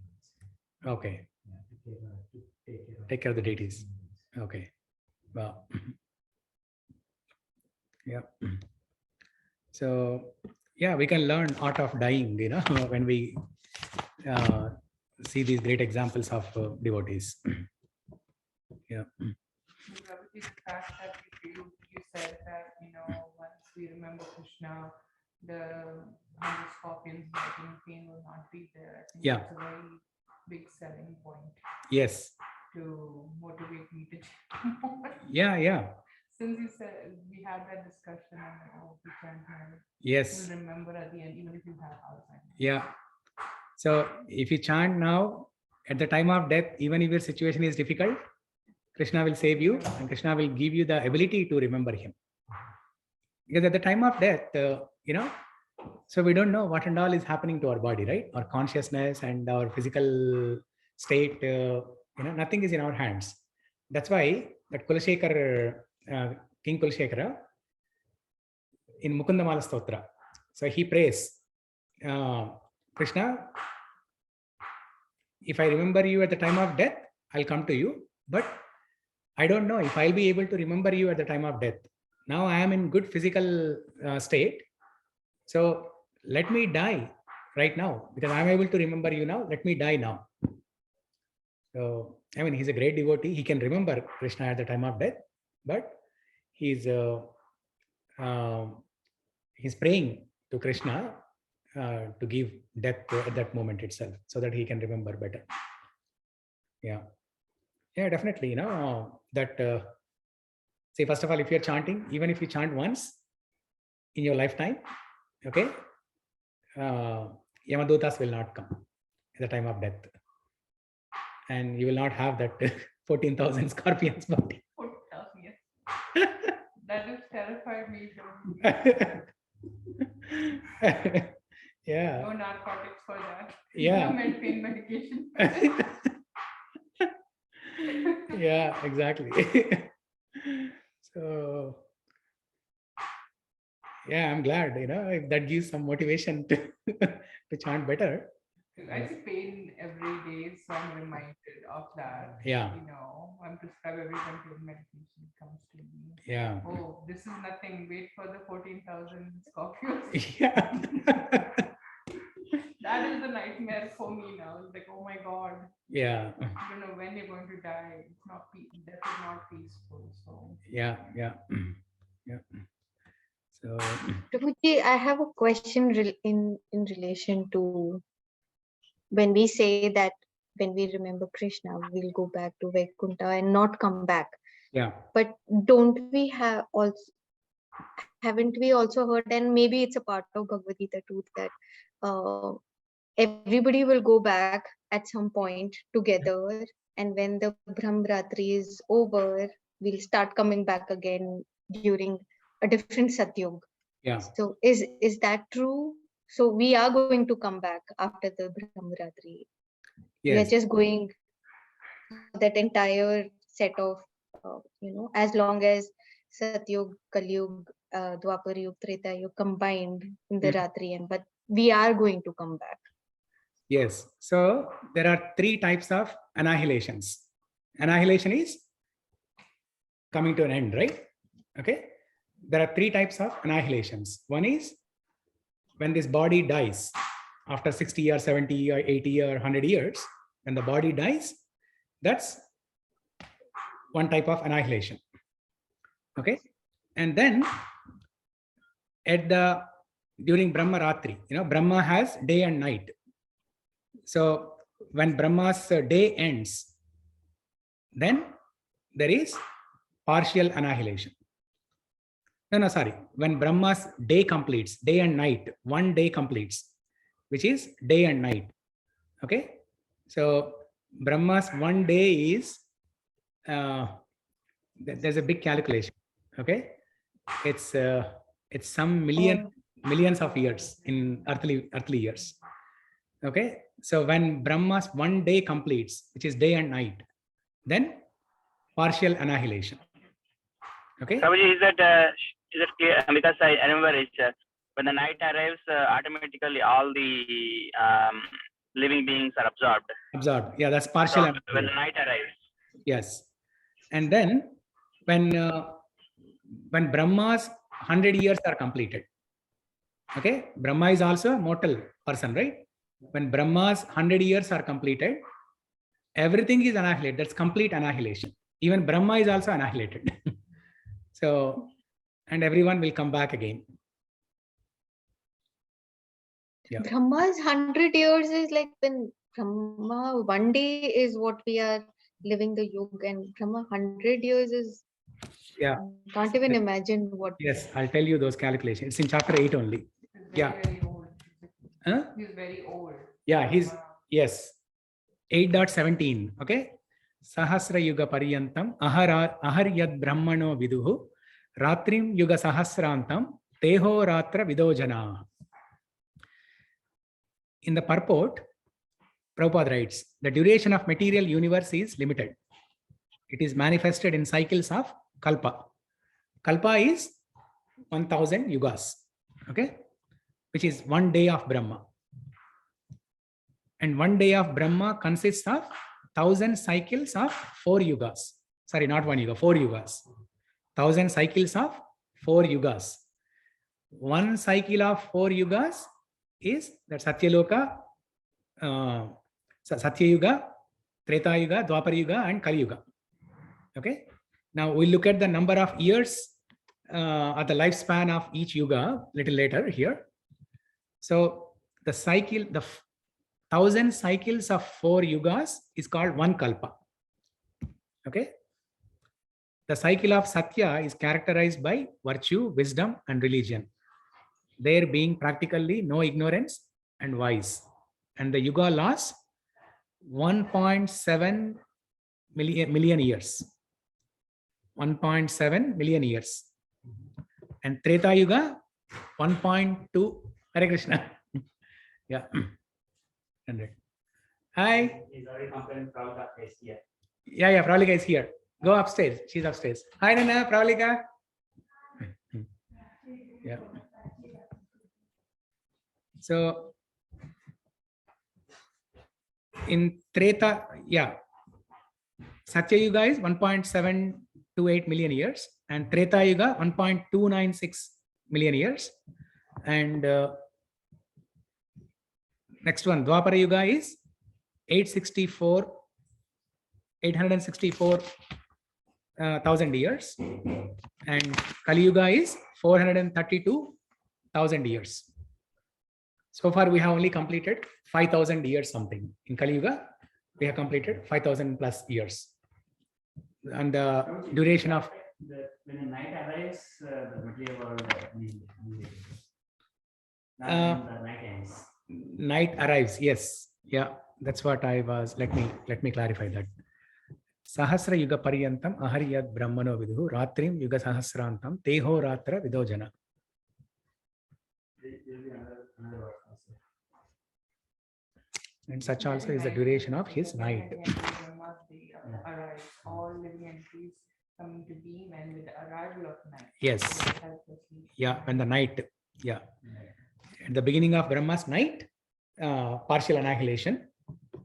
Okay. Yeah, to take care of the deities. Okay. Well. Yeah. So, yeah, we can learn art of dying, when we see these great examples of devotees. Yeah. The fact that you said that, once we remember Krishna, the 100 scorpions biting pain will not be there. I think that's a very big selling point. Yes. To motivate me to Yeah. Since you said we had that discussion, and we can yes, you'll remember at the end, even if you have Alzheimer's. Yeah. So if you chant now, at the time of death, even if your situation is difficult, Krishna will save you, and Krishna will give you the ability to remember him. Because at the time of death, so we don't know what and all is happening to our body, right? Our consciousness and our physical state, nothing is in our hands. That's why that Kulashekar, King Kulashekara, in Mukundamala Stotra, so he prays, Krishna, if I remember you at the time of death, I'll come to you, but I don't know if I'll be able to remember you at the time of death. Now I am in good physical state, so let me die right now, because I'm able to remember you now. Let me die now. So, I mean, he's a great devotee. He can remember Krishna at the time of death, but he's praying to Krishna to give death at that moment itself, so that he can remember better. Yeah, definitely. That say, first of all, if you're chanting, even if you chant once in your lifetime, okay, Yamadutas will not come at the time of death, and you will not have that 14,000 scorpions body. 14,000, yes. That has terrified me. Yeah. No narcotics for that. Yeah. No pain medication. Yeah, exactly. So, yeah, I'm glad, if that gives some motivation to chant better. I see pain every day, so I'm reminded of that. Yeah. I'm prescribed every time pain medication comes to me. Yeah. Oh, this is nothing. Wait for the 14,000 scorpions. Yeah. That is the nightmare for me now. It's like, oh my God. Yeah. I don't know when you're going to die. It's not death is not peaceful. So Yeah. So Prabhuji, I have a question in relation to when we say that when we remember Krishna, we'll go back to Vaikuntha and not come back. Yeah. But haven't we also heard, and maybe it's a part of Bhagavad Gita too, that everybody will go back at some point together, and when the Brahmratri is over, we'll start coming back again during a different Satyug. Yeah. So is that true? So we are going to come back after the Brahmratri. Yes. We are just going that entire set of, as long as Satyug, Kalyug, Dwapar Yug, Treta Yug combined in the Ratri, but we are going to come back. Yes. So there are 3 types of annihilations. Annihilation is coming to an end, right? Okay. There are 3 types of annihilations. One is when this body dies after 60 or 70 or 80 or 100 years, when the body dies, that's one type of annihilation. Okay. And then during Brahma Ratri, Brahma has day and night. So when Brahma's day ends, then there is partial annihilation. No, sorry. When Brahma's day completes, day and night, one day completes, which is day and night. Okay. So Brahma's one day is, there's a big calculation. Okay. It's some millions of years in earthly years. Okay. So when Brahma's one day completes, which is day and night, then partial annihilation. Okay. Prabhuji, is that clear? Because I remember it's when the night arrives, automatically all the living beings are absorbed. Absorbed. Yeah, that's partial. When the night arrives. Yes. And then when Brahma's 100 years are completed. Okay. Brahma is also a mortal person, right? When Brahma's 100 years are completed, everything is annihilated. That's complete annihilation. Even Brahma is also annihilated. So, and everyone will come back again. Yeah. Brahma's 100 years is like when Brahma one day is what we are living the yoga, and Brahma 100 years is, yeah. Can't even imagine what. Yes, I'll tell you those calculations. It's in chapter 8 only. Very old. Huh? He's very old. Yeah, yes. 8.17. Okay. Sahasra yuga paryantam aharyad brahmano viduhu ratrim yuga sahasrantam teho ratra vidojana. In the purport, Prabhupada writes, the duration of material universe is limited. It is manifested in cycles of kalpa. Kalpa is 1000 yugas, okay, which is 1 day of Brahma. And 1 day of Brahma consists of 1000 cycles of 4 yugas. Sorry, not 1 yuga, 4 yugas. 1000 cycles of 4 yugas. 1 cycle of 4 yugas is that Satyaloka, Satya Yuga, Treta Yuga, Dwapar Yuga, and Kali Yuga. Okay. Now we'll look at the number of years at the lifespan of each yuga little later here. So the cycle, the 1,000 cycles of 4 yugas is called one kalpa. Okay. The cycle of Satya is characterized by virtue, wisdom, and religion. There being practically no ignorance and wise. And the yuga lasts 1.7 million years. 1.7 million years. And Treta Yuga, 1.2. Hare Krishna. Yeah. 100. Hi. He's already complaining Prabhupada is here. Yeah, Pravalika is here. Go upstairs. She's upstairs. Hi, Nana, Pravalika. Yeah. So, in Treta, yeah, Satya Yuga is 1.728 million years, and Treta Yuga 1.296 million years, and next one, Dwapara Yuga is 864,000 years, and Kali Yuga is 432,000 years. So far, we have only completed 5,000 years something. In Kali Yuga, we have completed 5,000 plus years. And the duration of... When the night arrives, the material world the night ends. Night arrives, yes. Yeah, that's what I was... Let me clarify that. Sahasra Yuga Pariyantam Ahariyad Brahmano Vidhu Ratrim Yuga Sahasrantam Teho Ratra Vidojana. And such also is the duration of his night. All living entities coming to being and with the arrival of night. Yes. Yeah, when the night, yeah. At the beginning of Brahma's night, partial annihilation.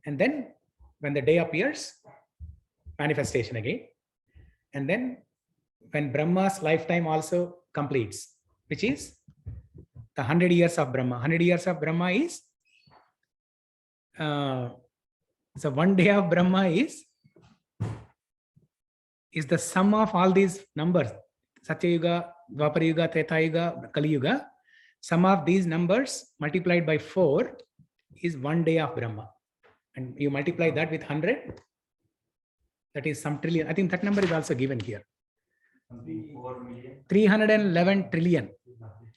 And then when the day appears, manifestation again. And then when Brahma's lifetime also completes, which is the 100 years of Brahma. 100 years of Brahma is, so one day of Brahma is the sum of all these numbers. Satya Yuga, Dwapara Yuga, Treta Yuga, Kali Yuga. Sum of these numbers multiplied by 4 is 1 day of Brahma. And you multiply that with 100, that is some trillion. I think that number is also given here. 311 trillion.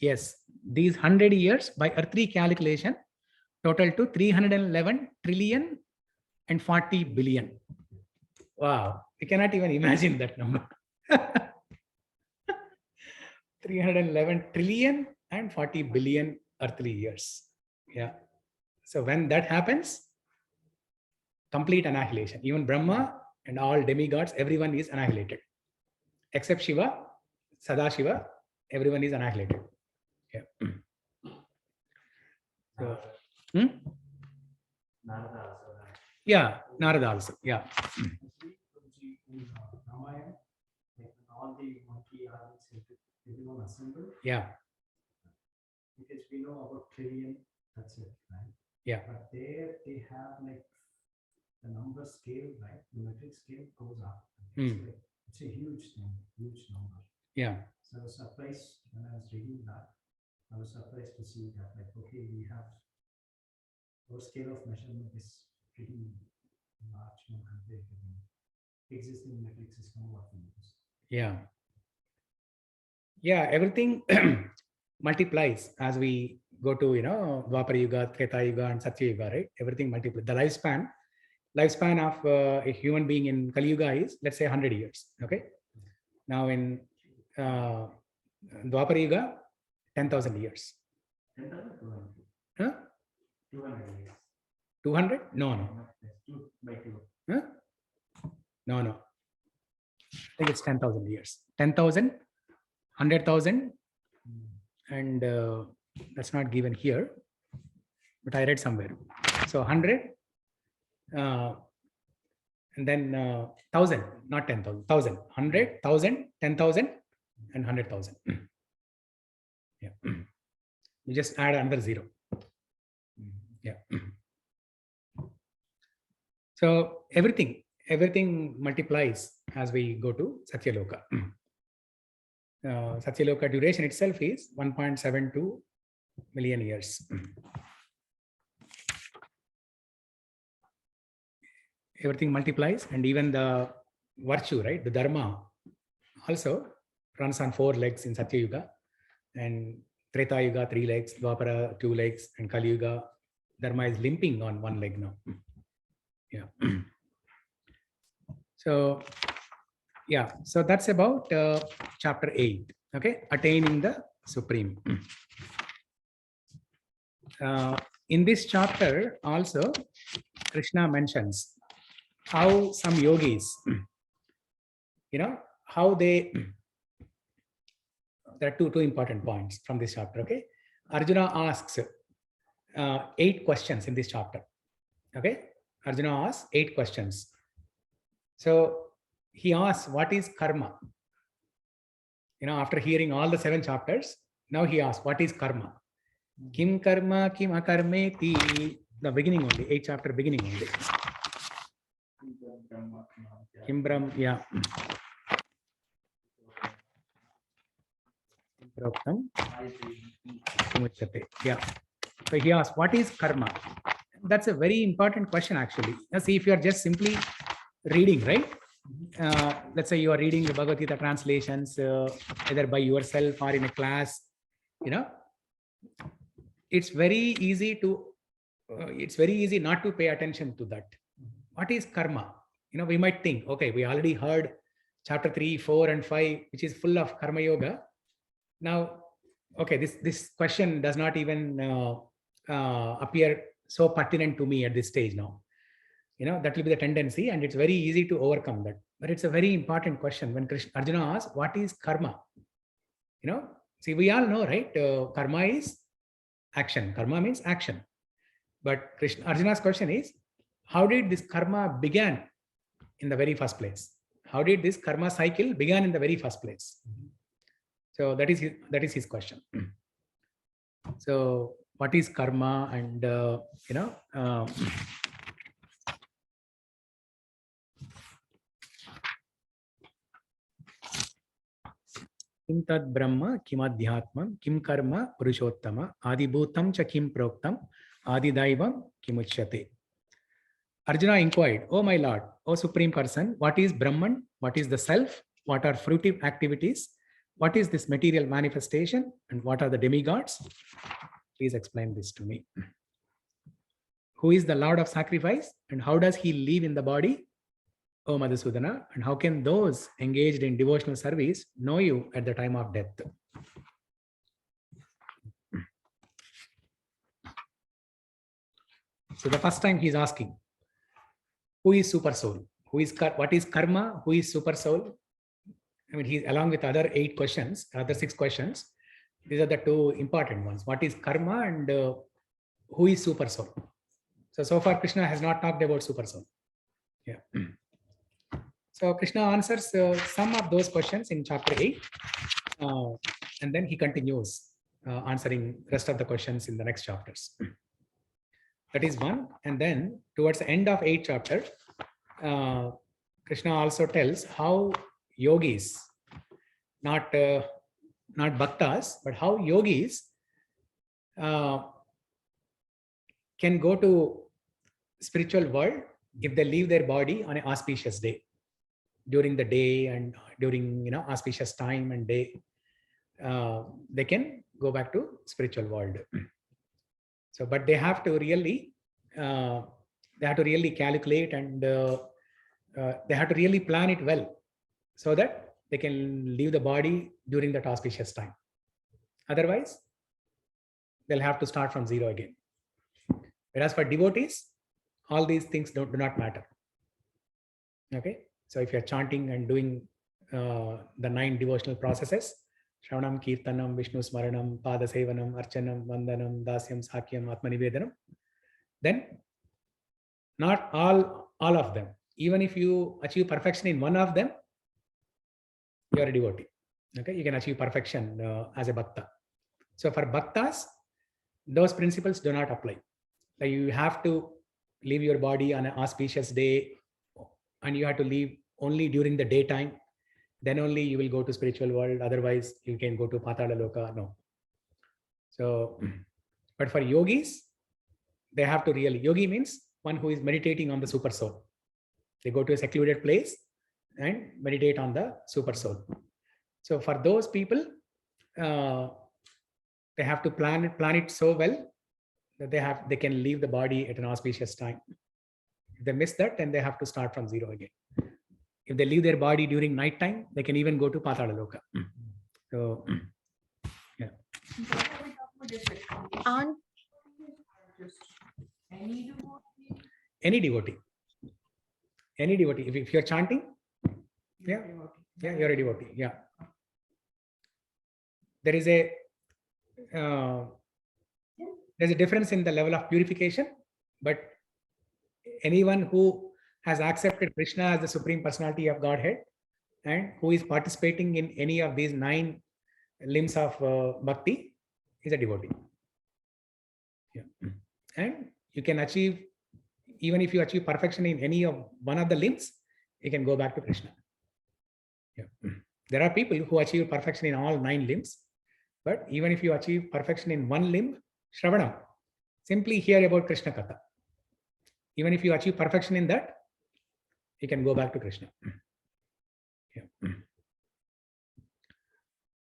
Yes, these 100 years by earthly calculation total to 311 trillion and 40 billion. Wow, we cannot even imagine that number. 311 trillion and 40 billion earthly years. Yeah. So when that happens, complete annihilation. Even Brahma and all demigods, everyone is annihilated. Except Shiva, Sadashiva, everyone is annihilated. Yeah. So, Narada also, right? yeah, Narada also. Yeah. In Ramayana, like when all the monkey armies, everyone assembled. Yeah. Because we know about trillion, that's it, right? Yeah. But there they have like the number scale, right? The metric scale goes up. It's a huge thing, huge number. Yeah. So I was surprised when I was reading that. I was surprised to see that, like, okay, we have our scale of measurement is pretty large compared to the existing metric system what we use. Yeah. Yeah, everything multiplies as we go to, Dwapara Yuga, Treta Yuga, and Satya Yuga, right? Everything multiplies. The lifespan of a human being in Kali Yuga is, let's say, 100 years. Okay. Now in Dwapara Yuga, 10,000 years. 10,000? Huh? 200 years. 200? No. 2 by 2. Huh? No. I think it's 10,000 years. 10,000, 100,000, and that's not given here, but I read somewhere. So 100, and then 1,000, not 10,000, 1,000, 100, 1,000, 10,000, and 100,000. Yeah. You just add another 0. Yeah. So everything multiplies as we go to Satyaloka. Satyaloka duration itself is 1.72 million years. everything multiplies, and even the virtue, right? The dharma also runs on 4 legs in Satya Yuga, and Treta Yuga 3 legs, Dwapara 2 legs, and Kali Yuga dharma is limping on 1 leg now. Yeah. So yeah, so that's about chapter 8. Okay, attaining the supreme. In this chapter also, Krishna mentions how some yogis, how they, there are two important points from this chapter. Okay, Arjuna asks 8 questions in this chapter. Okay, Arjuna asks 8 questions. So he asks, what is karma? After hearing all the 7 chapters, now he asks, what is karma? Kim karma, kim akarmeti. The beginning only, 8th chapter beginning only. Kim Brahm, yeah. Yeah. So he asks, what is karma? That's a very important question, actually. Now, see, if you are just simply reading, right? Let's say you are reading the Bhagavad Gita translations, either by yourself or in a class, it's very easy not to pay attention to that. What is karma? We might think, okay, we already heard chapter 3, 4, and 5, which is full of karma yoga. Now, okay, this question does not even appear so pertinent to me at this stage now. That will be the tendency, and it's very easy to overcome that. But it's a very important question when Arjuna asks, what is karma? See, we all know, right? Karma is action. Karma means action. But Arjuna's question is, how did this karma began in the very first place? How did this karma cycle began in the very first place? So that is his question. So what is karma? And Kim tad brahma, kim adhyatmam, kim karma purushottama, adibhutam cha kim proktam, adidaivam kim uchyate. Arjuna inquired, "O my Lord, O Supreme Person, what is Brahman? What is the self? What are fruitive activities? What is this material manifestation? And what are the demigods? Please explain this to me. Who is the Lord of sacrifice? And how does he live in the body? O Madhusudana, and how can those engaged in devotional service know you at the time of death?" So the first time he's asking, who is super soul? What is karma? Who is super soul? I mean, he's along with other 8 questions, other 6 questions. These are the 2 important ones. What is karma and who is super soul? So far Krishna has not talked about super soul. Yeah. So Krishna answers some of those questions in chapter 8, and then he continues answering rest of the questions in the next chapters. That is one. And then towards the end of 8th chapter, Krishna also tells how yogis, not bhaktas, but how yogis can go to spiritual world if they leave their body on an auspicious day. During the day and during auspicious time and day, they can go back to spiritual world. So, but they have to really calculate, and they have to really plan it well, so that they can leave the body during that auspicious time. Otherwise, they'll have to start from 0 again. Whereas for devotees, all these things do not matter. Okay. So if you're chanting and doing the 9 devotional processes, Shravanam, Kirtanam, Vishnu Smaranam, Pada Sevanam, Archanam, Vandanam, Dasyam, Sakyam, Atmanivedanam, then not all of them, even if you achieve perfection in one of them, you are a devotee. Okay, you can achieve perfection as a bhakta. So for bhaktas, those principles do not apply. Like you have to leave your body on an auspicious day, and you have to leave only during the daytime. Then only you will go to spiritual world. Otherwise, you can go to Patala Loka. No. So, but for yogis, they have to really. Yogi means one who is meditating on the super soul. They go to a secluded place and meditate on the super soul. So for those people, they have to plan it so well that they can leave the body at an auspicious time. If they miss that, then they have to start from zero again. If they leave their body during night time, they can even go to Patala Loka. So, yeah. Any devotee. If you're chanting, yeah, you're a devotee. Yeah. There is there's a difference in the level of purification, but anyone who has accepted Krishna as the Supreme Personality of Godhead and who is participating in any of these 9 limbs of bhakti is a devotee. Yeah. And you can achieve, even if you achieve perfection in any of one of the limbs, you can go back to Krishna. Yeah. There are people who achieve perfection in all 9 limbs, but even if you achieve perfection in one limb, Shravanam, simply hear about Krishna Katha. Even if you achieve perfection in that, you can go back to Krishna. Yeah.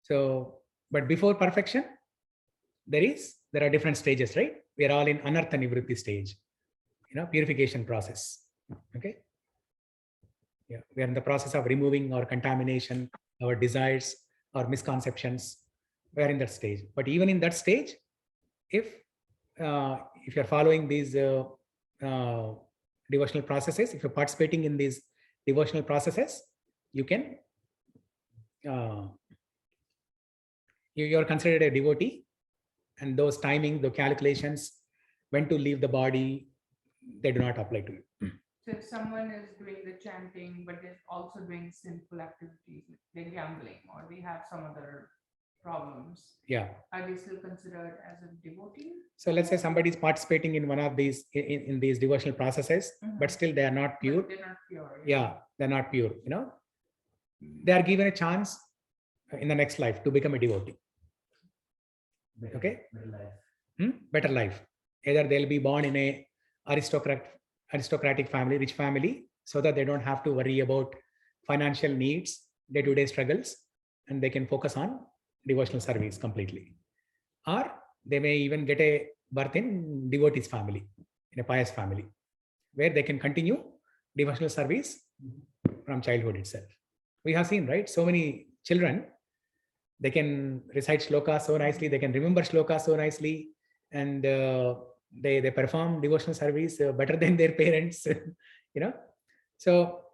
So, but before perfection, there are different stages, right? We are all in Anartha Nivritti stage, purification process. Okay. Yeah, we are in the process of removing our contamination, our desires, our misconceptions. We are in that stage. But even in that stage, if you're following these devotional processes, if you're participating in these devotional processes, you can you're considered a devotee, and those timing, the calculations, when to leave the body, they do not apply to you. So if someone is doing the chanting, but they're also doing sinful activities, they're gambling, or they have some other problems, yeah, are they still considered as a devotee? So let's say somebody is participating in one of these in these devotional processes, but still they are not pure. But they're not pure. Yeah, they're not pure. They are given a chance in the next life to become a devotee. Okay, better life. Either they'll be born in a aristocratic family, rich family, so that they don't have to worry about financial needs, day-to-day struggles, and they can focus on devotional service completely. Or they may even get a birth in devotees family, in a pious family, where they can continue devotional service from childhood itself. We have seen, right? So many children, they can recite shlokas so nicely, they can remember shlokas so nicely, and they perform devotional service better than their parents, So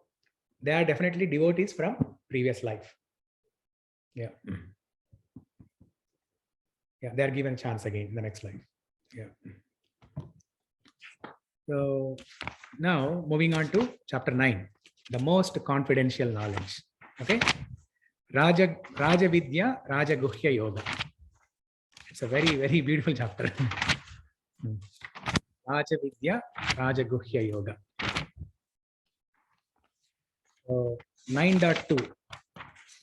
they are definitely devotees from previous life. Yeah. Yeah, they are given a chance again in the next life. Yeah. So now moving on to chapter 9, the most confidential knowledge. Okay. Raja Vidya, Raja Guhya Yoga. It's a very, very beautiful chapter. Raja Vidya, Raja Guhya Yoga. So 9.2.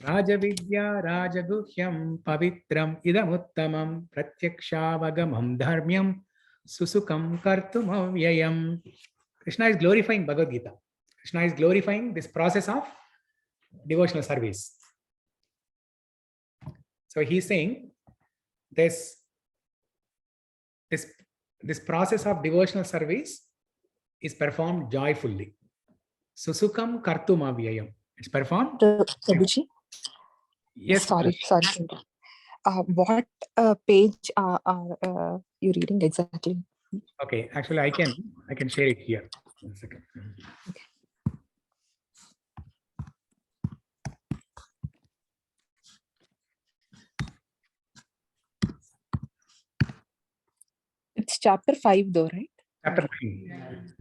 Raja Vidya, Raja Guhyam, Pavitram, Idamuttamam, Pratyakshaavagamam, Dharmyam, Susukam, Kartum, Avyayam. Krishna is glorifying Bhagavad Gita. Krishna is glorifying this process of devotional service. So he's saying this process of devotional service is performed joyfully. Susukam kartum avyayam. It's performed. Prabhuji? Yes. Sorry. What page are you reading exactly? Okay, actually I can share it here. 1 second. Okay. It's chapter 5 though, right? Chapter 9.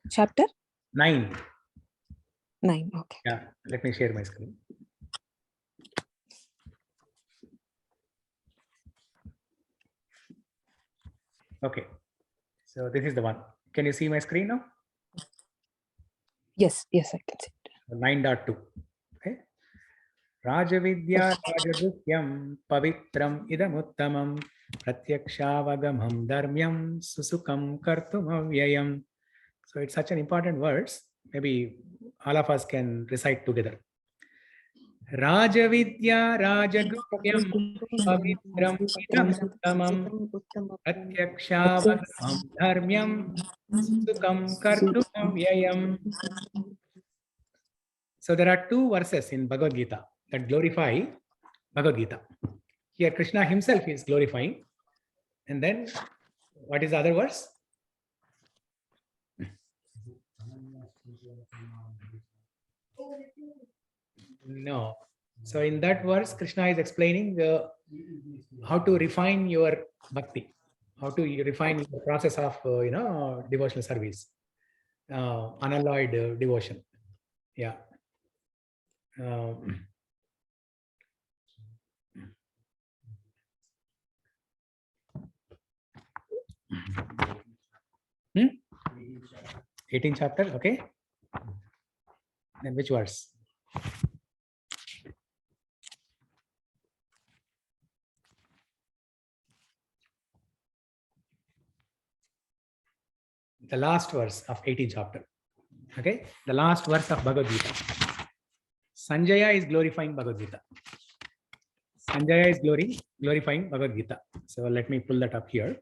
Chapter 9. 9. Okay. Yeah, let me share my screen. Okay, so this is the one. Can you see my screen now? Yes, I can see it. 9.2. Okay. Rajavidya Rajaguhyam Pavitram Idamuttamam Pratyakshaavagamam Dharmyam Susukam Kartum Avyayam. So it's such an important words maybe all of us can recite together. Rajavidya Rajaguhyam Pavitram Idam Uttamam Pratyakshavagam Dharmyam Sukam Kartum Vyayam. So there are two verses in Bhagavad Gita that glorify Bhagavad Gita. Here Krishna himself is glorifying. And then what is the other verse? No. So in that verse, Krishna is explaining how to refine your bhakti, how to refine the process of devotional service, unalloyed devotion. Yeah. Hmm? 18th chapter, okay. Then which verse? The last verse of 18th chapter. Okay, the last verse of Bhagavad Gita. Sanjaya is glorifying Bhagavad Gita. Sanjaya is glorifying Bhagavad Gita. So let me pull that up here.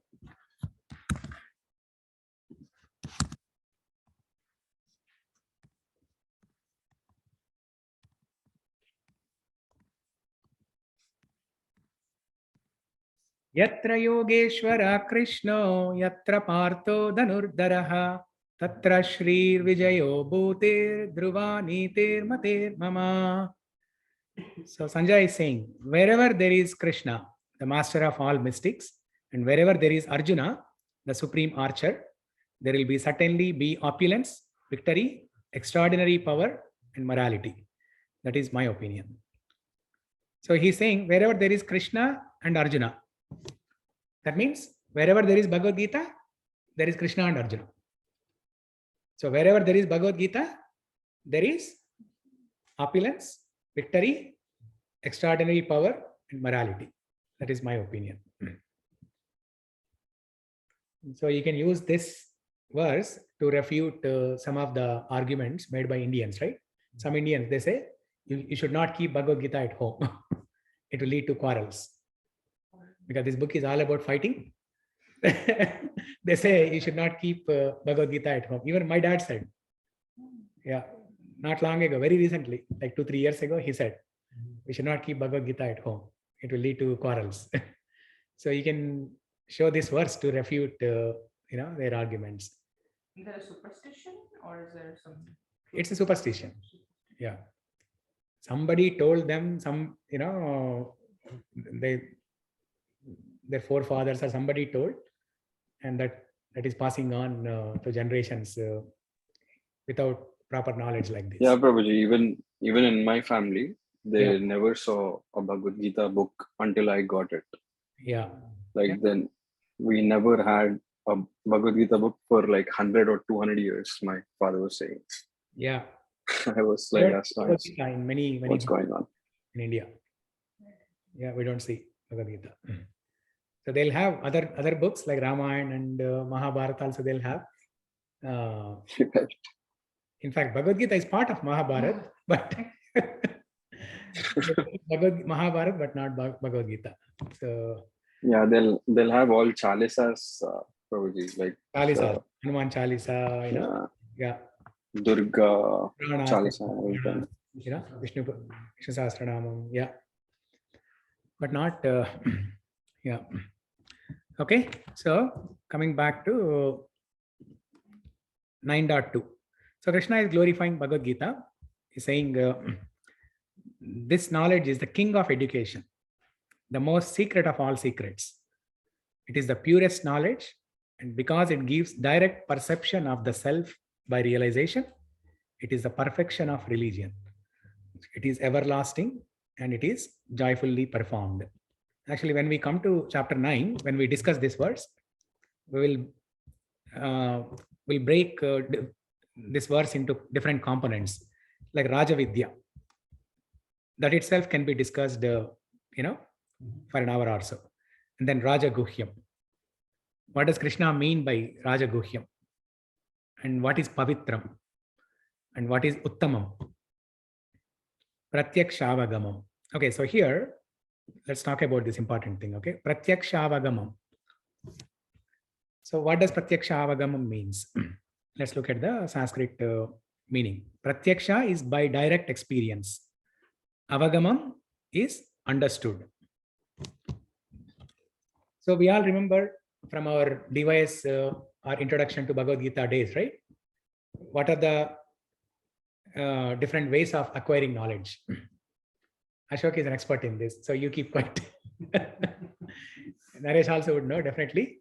Yatra Yogeshwara Krishno Yatra Partho Dhanurdaraha Tatra Shrir Vijayo Bhutir Dhruvanitir Matir Mama. So Sanjay is saying, wherever there is Krishna, the master of all mystics, and wherever there is Arjuna, the supreme archer, there will be certainly be opulence, victory, extraordinary power, and morality. That is my opinion. So he's saying, wherever there is Krishna and Arjuna, that means wherever there is Bhagavad Gita, there is Krishna and Arjuna. So wherever there is Bhagavad Gita, there is opulence, victory, extraordinary power, and morality. That is my opinion. So you can use this verse to refute some of the arguments made by Indians, right? Some Indians, they say, you should not keep Bhagavad Gita at home. It will lead to quarrels. Because this book is all about fighting. They say you should not keep Bhagavad Gita at home. Even my dad said, yeah, not long ago, very recently, like 2-3 years ago, he said, we should not keep Bhagavad Gita at home. It will lead to quarrels. So you can show this verse to refute, their arguments. Is there a superstition or is there some? It's a superstition. Yeah. Somebody told them their forefathers or somebody told, and that is passing on to generations without proper knowledge like this. Yeah, Prabhuji, even in my family, they never saw a Bhagavad Gita book until I got it. Yeah. Then we never had a Bhagavad Gita book for like 100 or 200 years, my father was saying. Yeah. I was like astonished. In many what's going on in India? Yeah, we don't see Bhagavad Gita. So they'll have other books like Ramayana and Mahabharata also they'll have. In fact, Bhagavad Gita is part of Mahabharata, but Mahabharata, but not Bhagavad Gita. So yeah, they'll have all chalisas, probably like Chalisa, Hanuman Chalisa, yeah. Durga Chalisa, Vishnu Sahasranamam, yeah, but not, yeah. Okay, so coming back to 9.2. So Krishna is glorifying Bhagavad Gita. He's saying this knowledge is the king of education, the most secret of all secrets. It is the purest knowledge, and because it gives direct perception of the self by realization, it is the perfection of religion. It is everlasting and it is joyfully performed. Actually, when we come to chapter 9, when we discuss this verse, we will break this verse into different components, like Rajavidya. That itself can be discussed, for an hour or so. And then Rajaguhyam. What does Krishna mean by Rajaguhyam? And what is Pavitram? and what is Uttamam. Pratyakshaavagamam. Okay, so here, let's talk about this important thing, okay? Pratyakshaavagamam. So what does Pratyakshaavagamam means? Let's look at the Sanskrit meaning. Pratyaksha is by direct experience. Avagamam is understood. So we all remember from our device, our introduction to Bhagavad Gita days, right? What are the different ways of acquiring knowledge? Ashok is an expert in this, so you keep quiet. Naresh also would know, definitely.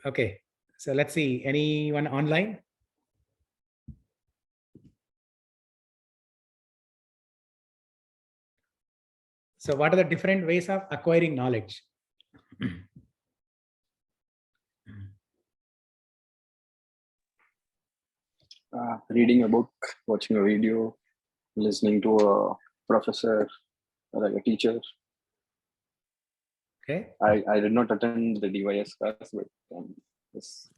Okay, so let's see. Anyone online? So what are the different ways of acquiring knowledge? Reading a book, watching a video, listening to a professor or like a teacher. Okay. I did not attend the DYS class, but yes.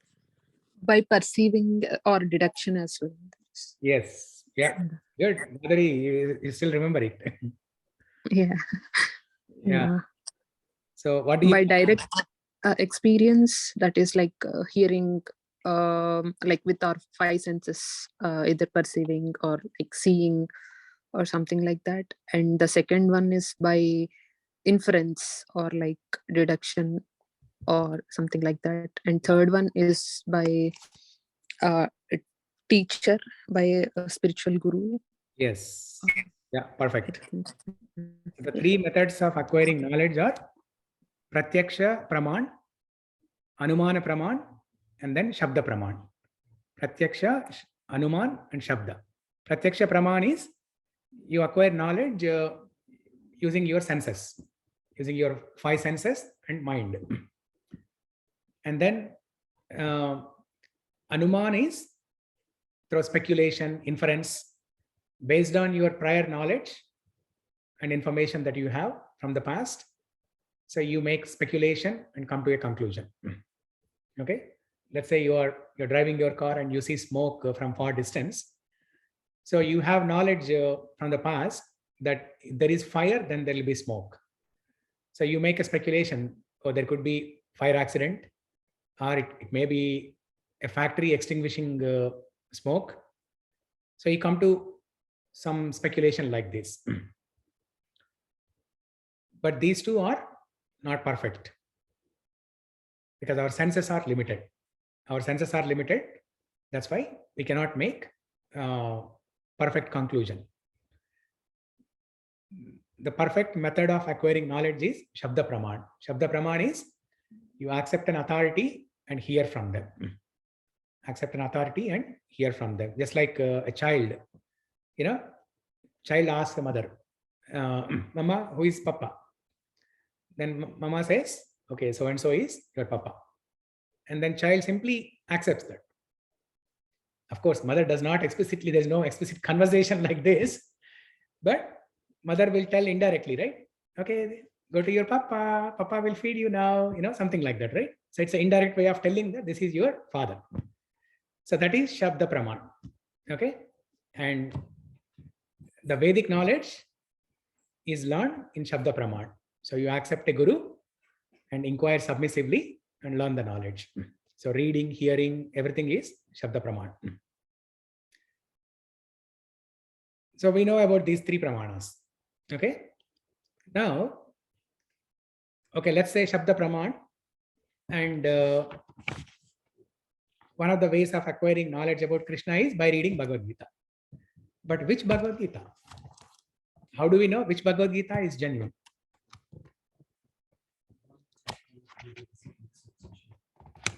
By perceiving or deduction as well. Yes. Yeah. Good. Madhuri, you still remember it. Yeah. Yeah. So what do you by direct experience, that is like hearing, like with our five senses, either perceiving or like seeing or something like that. And the second one is by inference or like deduction or something like that. And third one is by a teacher, by a spiritual guru. Yes. Yeah, perfect. The three methods of acquiring knowledge are Pratyaksha Praman, Anumana Praman, and then Shabda Praman. Pratyaksha, Anuman, and Shabda. Pratyaksha Praman is you acquire knowledge using your senses, using your five senses and mind. And then Anuman is through speculation, inference, based on your prior knowledge and information that you have from the past. So you make speculation and come to a conclusion. Okay. Let's say you're driving your car and you see smoke from far distance. So you have knowledge from the past that if there is fire, then there will be smoke. So you make a speculation, or there could be fire accident, or it may be a factory extinguishing smoke. So you come to some speculation like this. But these two are not perfect because our senses are limited. Our senses are limited. That's why we cannot make perfect conclusion. The perfect method of acquiring knowledge is Shabda Praman. Shabda Praman is you accept an authority and hear from them. Accept an authority and hear from them. Just like a child, child asks the mother, Mama, who is Papa? Then Mama says, okay, so and so is your Papa. And then child simply accepts that. Of course, mother does not explicitly, there's no explicit conversation like this, but mother will tell indirectly, right? Okay, go to your Papa, Papa will feed you now, something like that, right? So it's an indirect way of telling that this is your father. So that is Shabda Praman. Okay. And the Vedic knowledge is learned in Shabda Praman. So you accept a guru and inquire submissively and learn the knowledge. So reading, hearing, everything is Shabda Praman. So we know about these three pramanas. Okay. Now, okay, let's say Shabda Praman. And one of the ways of acquiring knowledge about Krishna is by reading Bhagavad Gita. But which Bhagavad Gita? How do we know which Bhagavad Gita is genuine?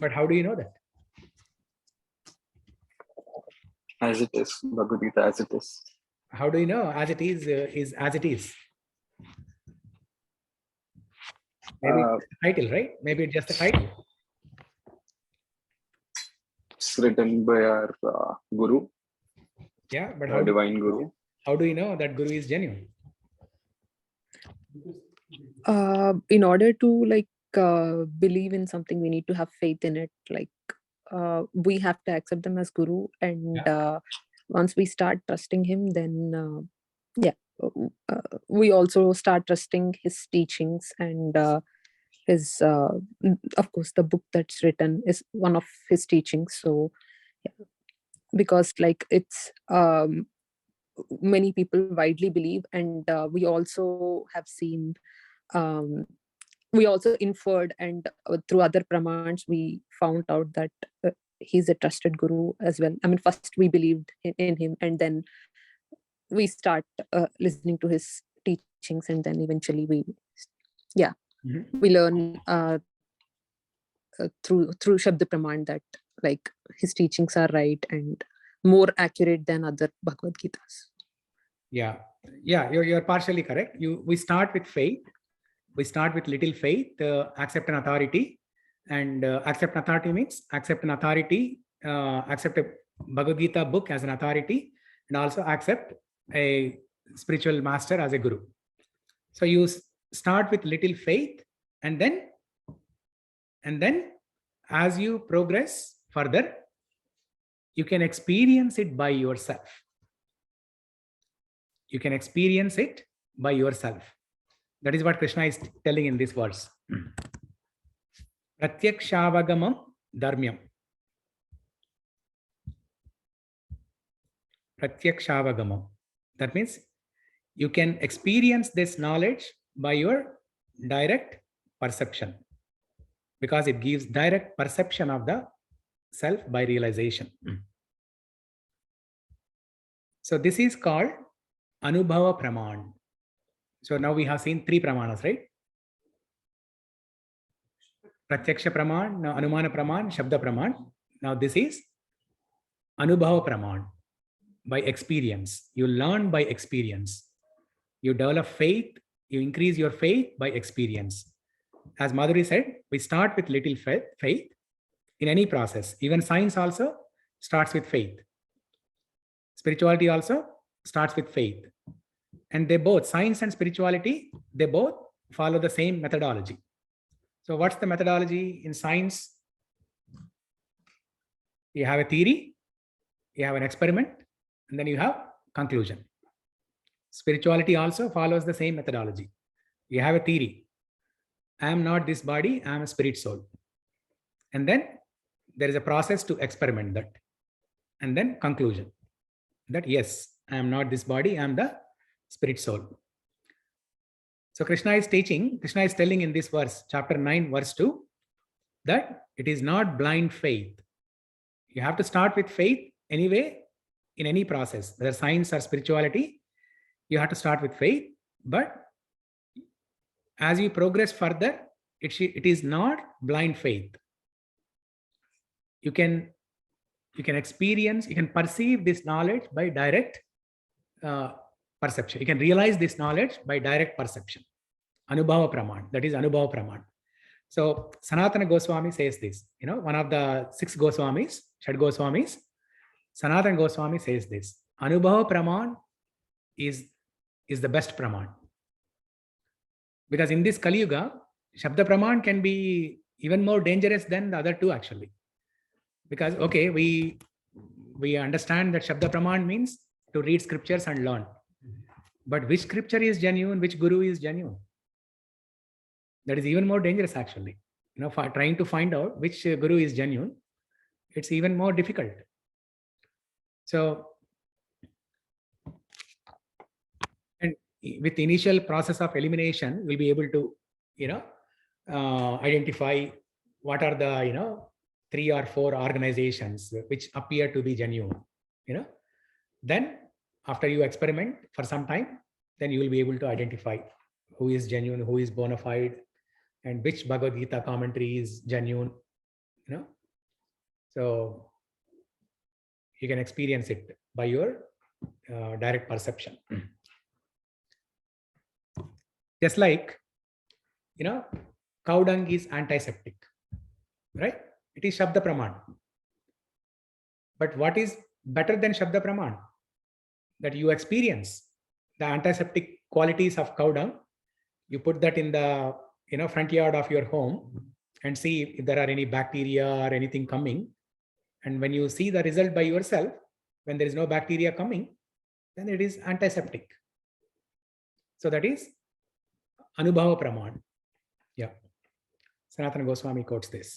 But how do you know that? As it is, Bhagavad Gita as it is. How do you know as it is as it is? Maybe it's the title, right? Maybe it's just a title. It's written by our guru. Yeah, but our divine guru. How do you know that guru is genuine? In order to believe in something, we need to have faith in it. Like we have to accept them as guru, and once we start trusting him, then we also start trusting his teachings, and his of course the book that's written is one of his teachings. So yeah, because like it's many people widely believe, and we also have seen, we also inferred, and through other pramans we found out that he's a trusted guru as well. I mean, first we believed in him, and then we start listening to his teachings, and then eventually we we learn through Shabda Praman that like his teachings are right and more accurate than other Bhagavad Gitas. Yeah, you're partially correct. We start with faith. We start with little faith, accept an authority, and accept an authority means accept an authority, accept a Bhagavad Gita book as an authority, and also accept a spiritual master as a guru. So you start with little faith, and then as you progress further, you can experience it by yourself. You can experience it by yourself. That is what Krishna is telling in this verse. Pratyakshaavagamam dharmyam. Pratyakshaavagamam. That means you can experience this knowledge by your direct perception, because it gives direct perception of the self by realization. So this is called Anubhava Praman. So now we have seen 3 pramanas, right? Pratyaksha Praman, now Anumana Praman, Shabda Praman. Now this is Anubhava Praman, by experience. You learn by experience. You develop faith, you increase your faith by experience. As Madhuri said, we start with little faith in any process. Even science also starts with faith. Spirituality also starts with faith. And they both, science and spirituality, they both follow the same methodology. So what's the methodology in science? You have a theory, you have an experiment, and then you have conclusion. Spirituality also follows the same methodology. You have a theory. I am not this body, I am a spirit soul. And then there is a process to experiment that. And then conclusion. That yes, I am not this body, I am the spirit soul. So Krishna is telling in this verse, chapter 9, verse 2, that it is not blind faith. You have to start with faith anyway, in any process, whether science or spirituality, you have to start with faith. But as you progress further, it is not blind faith. You can experience, you can perceive this knowledge by direct perception. You can realize this knowledge by direct perception. Anubhava Praman, that is Anubhava Praman. So Sanatana Goswami says this, one of the 6 Goswamis, Shad Goswamis, Sanatana Goswami says this, Anubhava Praman is the best Praman. Because in this Kali Yuga, Shabda Praman can be even more dangerous than the other 2 actually. Because, okay, we understand that Shabda Praman means to read scriptures and learn. But which scripture is genuine, which guru is genuine? That is even more dangerous actually. For trying to find out which guru is genuine, it's even more difficult. So, and with the initial process of elimination, we'll be able to, identify what are the, 3 or 4 organizations which appear to be genuine. Then after you experiment for some time, then you will be able to identify who is genuine, who is bona fide, and which Bhagavad Gita commentary is genuine. So you can experience it by your direct perception. Just like, cow dung is antiseptic, right? It is Shabda Praman. But what is better than Shabda Praman? That you experience the antiseptic qualities of cow dung. You put that in the front yard of your home and see if there are any bacteria or anything coming. And when you see the result by yourself, when there is no bacteria coming, then it is antiseptic. So that is Anubhava Praman. Yeah. Sanatana Goswami quotes this,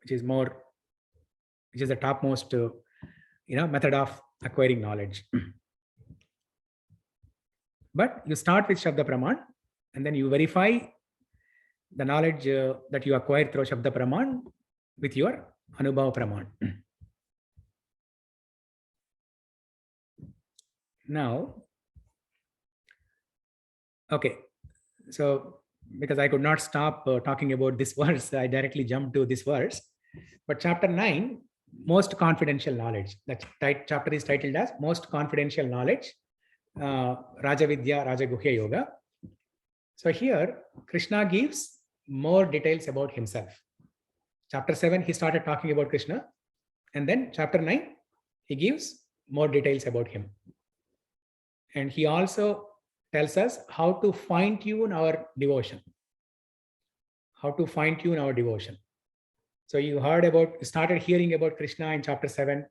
which is the topmost, method of acquiring knowledge. But you start with Shabda Praman, and then you verify the knowledge that you acquire through Shabda Praman with your Anubhava Praman. Now, okay, so because I could not stop talking about this verse, I directly jumped to this verse. But chapter 9, most confidential knowledge. That chapter is titled as Most Confidential Knowledge, Raja Vidya, Raja Guhya Yoga. So here, Krishna gives more details about himself. Chapter 7, he started talking about Krishna. And then chapter 9, he gives more details about him. And he also tells us how to fine-tune our devotion. How to fine-tune our devotion. So you started hearing about Krishna in chapter 7,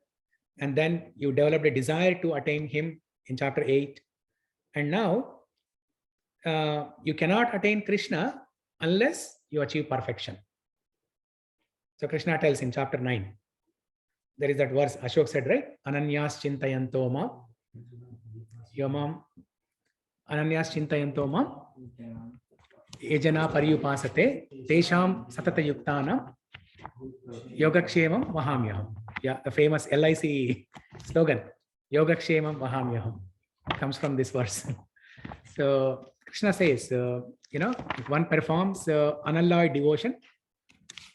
and then you developed a desire to attain him in chapter 8. And now you cannot attain Krishna unless you achieve perfection. So Krishna tells in chapter 9, there is that verse Ashok said, right? Ananyas chintayanto mam yomam Ananyas chintayanto mam ejana paryupasate tesham satata yuktanam yogakshemam vahamyaham. Yeah, the famous LIC slogan, Yogakshemam vahamyaham, comes from this verse. So Krishna says, if one performs unalloyed devotion,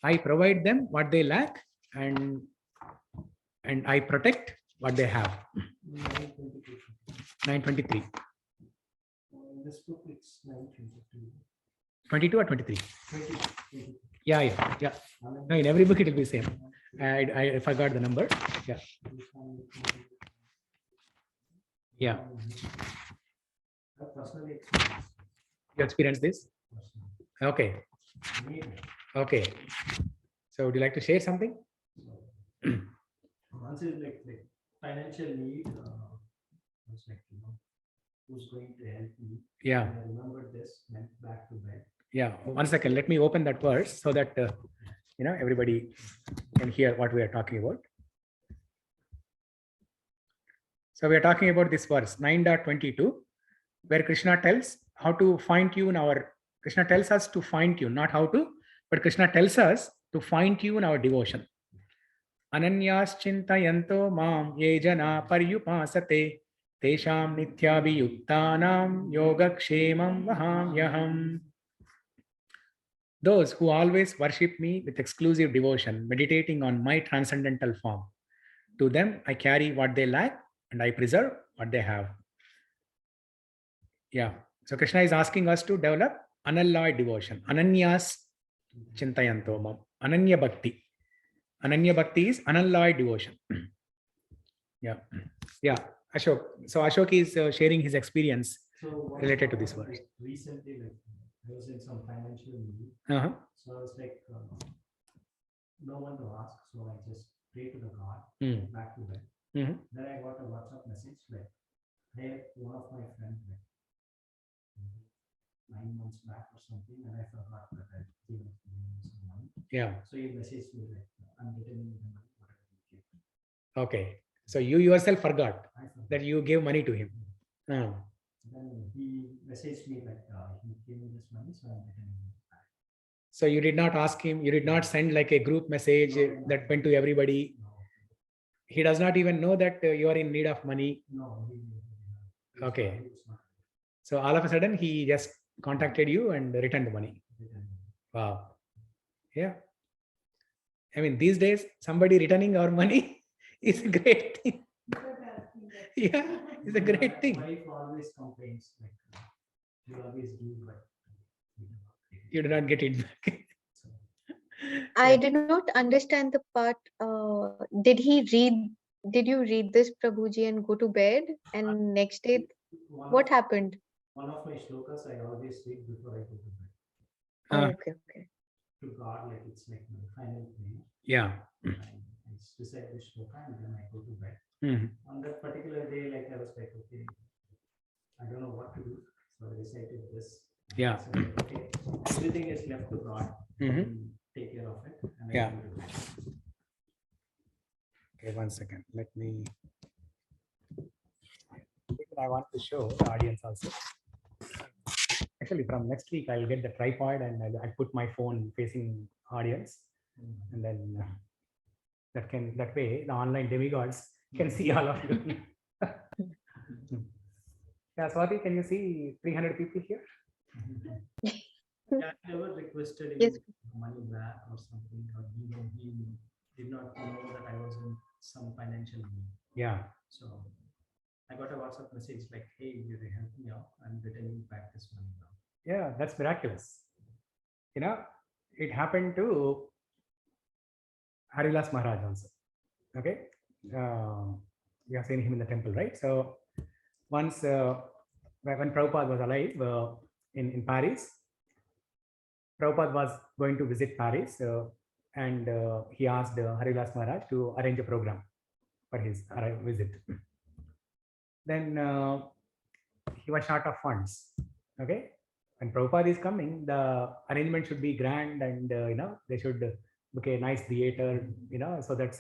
I provide them what they lack, and I protect what they have. 923. In this book, it's 922. 22 or 23? 20. Yeah. No, in every book it will be same. I forgot the number. Yeah. I personally experienced. You experienced this? Okay. Okay. So would you like to share something? Once is like financial need. It's like, who's going to help me? Yeah. And I remembered this, went back to bed. Yeah. 1 second. Let me open that verse so that everybody can hear what we are talking about. So we are talking about this verse 9.22, where Krishna tells how to fine-tune Krishna tells us to fine-tune, not how to, but Krishna tells us to fine-tune our devotion. Ananyas chintayanto mam ye jana paryupasate tesham nityabhiyuktanam yogakshemam vahamyaham. Those who always worship me with exclusive devotion, meditating on my transcendental form, to them I carry what they lack and I preserve what they have. Yeah. So Krishna is asking us to develop unalloyed devotion. Ananyas chintayanto mam. Ananya bhakti. Ananya bhakti is unalloyed devotion. Yeah. Ashok. So Ashok is sharing his experience related to this verse. Recently, I was in some financial need. So I was like, no one to ask. So I just prayed to the God, went back to bed. Then I got a WhatsApp message like, hey, one of my friends, 9 months back or something, and I forgot that I gave some money. Yeah. So he messaged me like, I'm returning the money, whatever you gave. Okay. So you yourself forgot that you gave money to him. Then he messaged me like, he gave me this money, so I'm returning it back. So you did not ask him, you did not send like a group message that went to everybody. No. He does not even know that you are in need of money. No. Okay. So all of a sudden he just contacted you and returned the money. Wow. Yeah. I mean, these days somebody returning our money is a great thing. Yeah, it's a great thing. My wife always complains like, you always do, but you do not get it back. I did not understand the part. Did you read this, Prabhuji, and go to bed? And next day, what happened? One of my shlokas I always read before I go to bed. Okay. To God, like it's like my final prayer. Yeah. I recite this shloka and then I go to bed. On that particular day, like I was like, okay, I don't know what to do. So I recited this. Yeah. So, okay, everything is left to God. Take care of it. And Yeah. I go to bed. Okay, 1 second. Let me. I want to show the audience also. Actually, from next week, I'll get the tripod and I'll put my phone facing audience, and then that way the online demigods can see all of you. Yeah, Swati, can you see 300 people here? Yeah, I ever requested money back or something, or he did not know that I was in some financial need. Yeah. So I got a WhatsApp message like, hey, you help me out. I'm returning back this money now. Yeah, that's miraculous. You know, it happened to Harilas Maharaj also. Okay. You have seen him in the temple, right? So once when Prabhupada was alive in Paris, Prabhupada was going to visit Paris and he asked Harilas Maharaj to arrange a program for his visit. Then he was short of funds. Okay. When Prabhupada is coming, the arrangement should be grand and they should book a nice theater, so that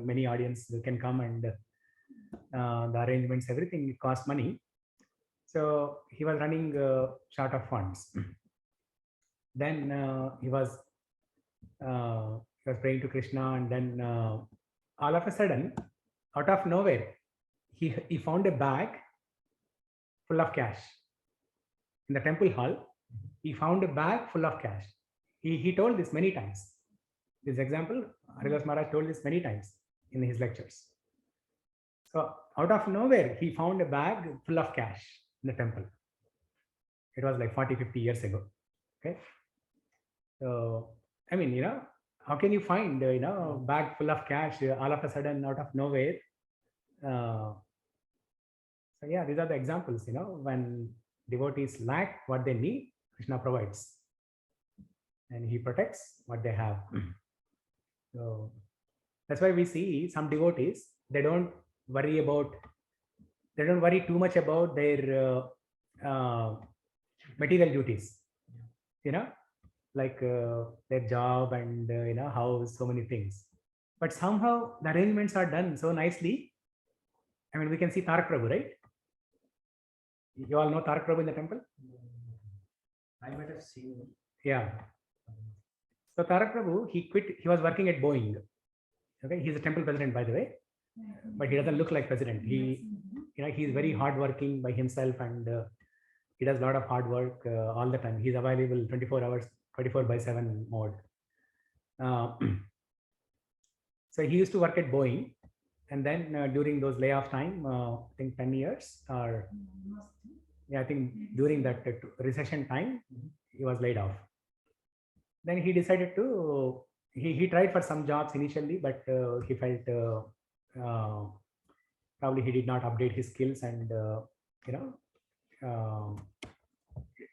many audience can come, and the arrangements, everything costs money. So he was running short of funds. Then he was praying to Krishna, and then all of a sudden, out of nowhere, he found a bag full of cash. In the temple hall, he found a bag full of cash. He told this many times. This example, Haridas Maharaj told this many times in his lectures. So out of nowhere, he found a bag full of cash in the temple. It was like 40, 50 years ago. Okay. So, I mean, how can you find, bag full of cash all of a sudden out of nowhere? So yeah, these are the examples, when devotees lack what they need, Krishna provides. And he protects what they have. So that's why we see some devotees, they don't worry too much about their material duties, like their job and house, so many things. But somehow the arrangements are done so nicely. I mean, we can see Tarak Prabhu, right? You all know Tarak Prabhu in the temple? I might have seen him. Yeah. So Tarak Prabhu, he quit. He was working at Boeing. Okay, he's a temple president, by the way, but he doesn't look like president. He's very hardworking by himself, and he does a lot of hard work all the time. He's available 24 hours, 24/7 mode. So he used to work at Boeing, and then during those layoff time, I think 10 years, or I think during that recession time, he was laid off. Then he decided to, he tried for some jobs initially, but he felt probably he did not update his skills, and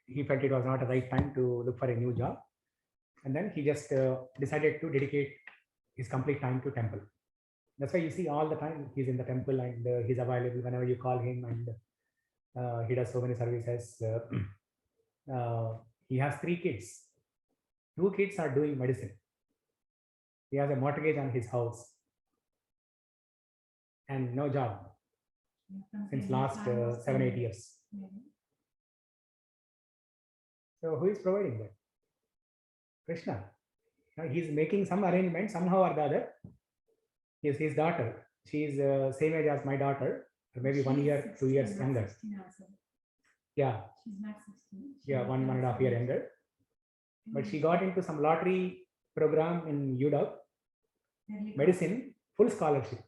he felt it was not the right time to look for a new job. And then he just decided to dedicate his complete time to temple. That's why you see all the time he's in the temple, and he's available whenever you call him, and he does so many services. He has 3 kids. 2 kids are doing medicine. He has a mortgage on his house and no job since last 7-8 years. So who is providing that? Krishna. Now he's making some arrangement somehow or the other. His daughter, she is same age as my daughter, or maybe 1 year, 2 years younger. Yeah. She's not 16. Yeah, 1.5 years younger. But she got into some lottery program in UW, medicine, full scholarship.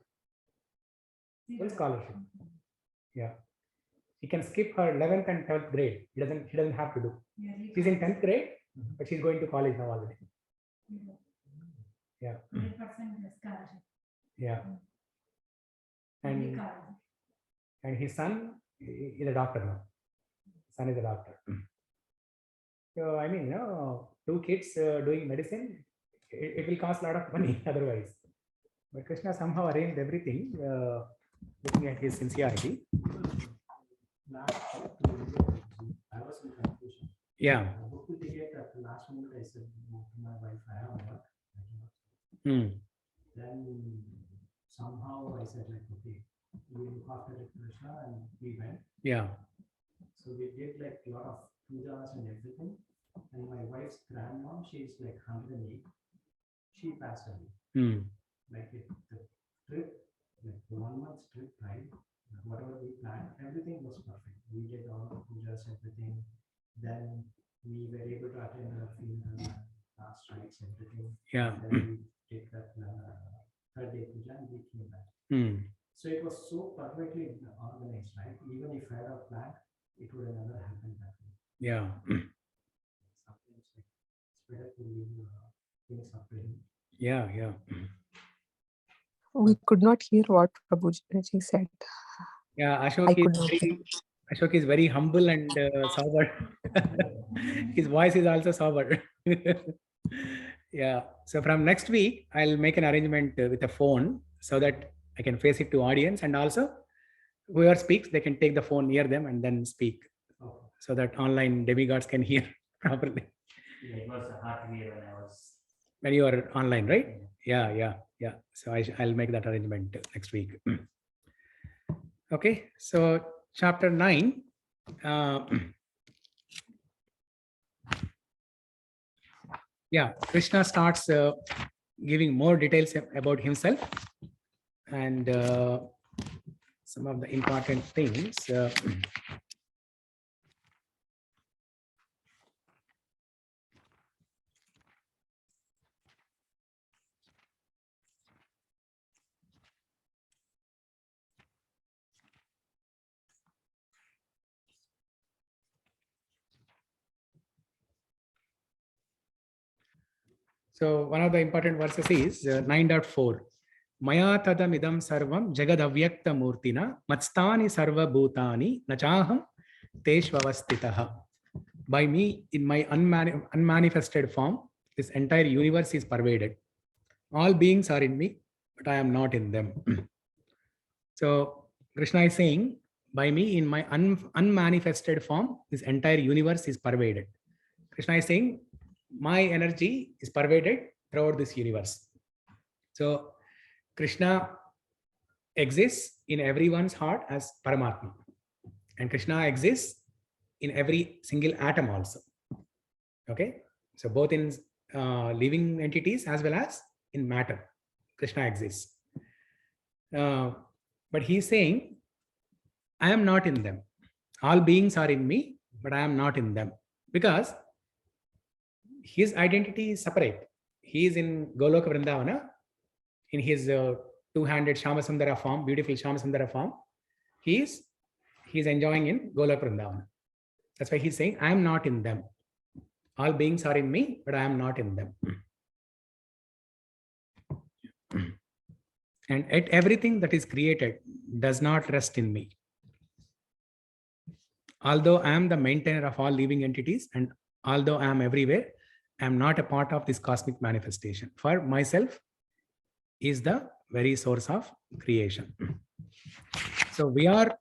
Full scholarship. Yeah. She can skip her 11th and 12th grade. She doesn't have to do. She's in 10th grade, but she's going to college now already. Yeah. 100% scholarship. Yeah. And his son is a doctor now. Son is a doctor. So I mean, 2 kids doing medicine, it will cost a lot of money otherwise. But Krishna somehow arranged everything, looking at his sincerity. I was in confusion. Yeah. Book the ticket at the last moment. I said to my wife, I have work. Then somehow I said, like, okay, we look after Krishna, and we went. Yeah. So we did like a lot of pujas and everything. And my wife's grandmom, she's like 108. She passed away. Like the trip, like the 1 month trip, right? Whatever we planned, everything was perfect. We did all the pujas, everything. Then we were able to attend the funeral, last rites, everything. Yeah. Then we did that third day puja and we came back. So it was so perfectly organized, right? Even if I had a plan, it would have never happened that way. Yeah. Sometimes like, it's better to leave things up to him. Yeah. Yeah. We could not hear what Prabhuji said. Yeah. I Ashok could is not hear. Ashok is very humble and sober. His voice is also sober. Yeah. So from next week, I'll make an arrangement with a phone so that I can face it to audience, and also whoever speaks, they can take the phone near them and then speak, so that online demigods can hear properly. Yeah, it was hard to hear When you are online, right? Yeah. So I'll make that arrangement next week. Okay. So chapter 9. Yeah, Krishna starts giving more details about himself and some of the important things. So one of the important verses is 9.4. Maya tadam idam sarvam jagad avyakta murtina matstani sarva bhutani nachaham teshvavastitaha. By me, in my unmanifested form, this entire universe is pervaded. All beings are in me, but I am not in them. So Krishna is saying, by me, in my unmanifested form, this entire universe is pervaded. Krishna is saying, my energy is pervaded throughout this universe. So Krishna exists in everyone's heart as Paramatma. And Krishna exists in every single atom also. Okay. So both in living entities as well as in matter, Krishna exists. But he's saying, I am not in them. All beings are in me, but I am not in them. Because his identity is separate. He is in Goloka Vrindavana, in his two-handed Shamasundara form, beautiful Shamasundara form. He is enjoying in Goloka Vrindavana. That's why he's saying, I am not in them. All beings are in me, but I am not in them. And yet everything that is created does not rest in me. Although I am the maintainer of all living entities, and although I am everywhere, I am not a part of this cosmic manifestation. For myself is the very source of creation. So we are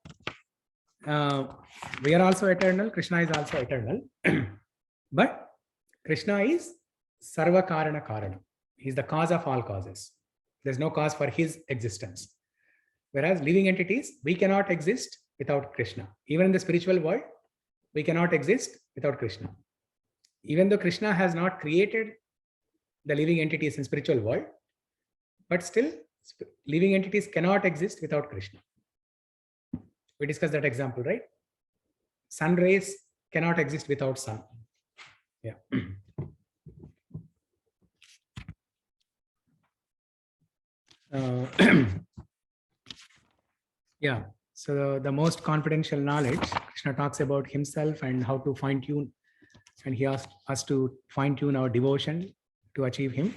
also eternal. Krishna is also eternal. But Krishna is Sarva Karana Karana. He is the cause of all causes. There's no cause for his existence. Whereas living entities, we cannot exist without Krishna. Even in the spiritual world, we cannot exist without Krishna. Even though Krishna has not created the living entities in spiritual world, but still living entities cannot exist without Krishna. We discussed that example, right? Sun rays cannot exist without sun. Yeah. Yeah. So the most confidential knowledge, Krishna talks about himself and how to fine tune, and he asked us to fine tune our devotion to achieve him.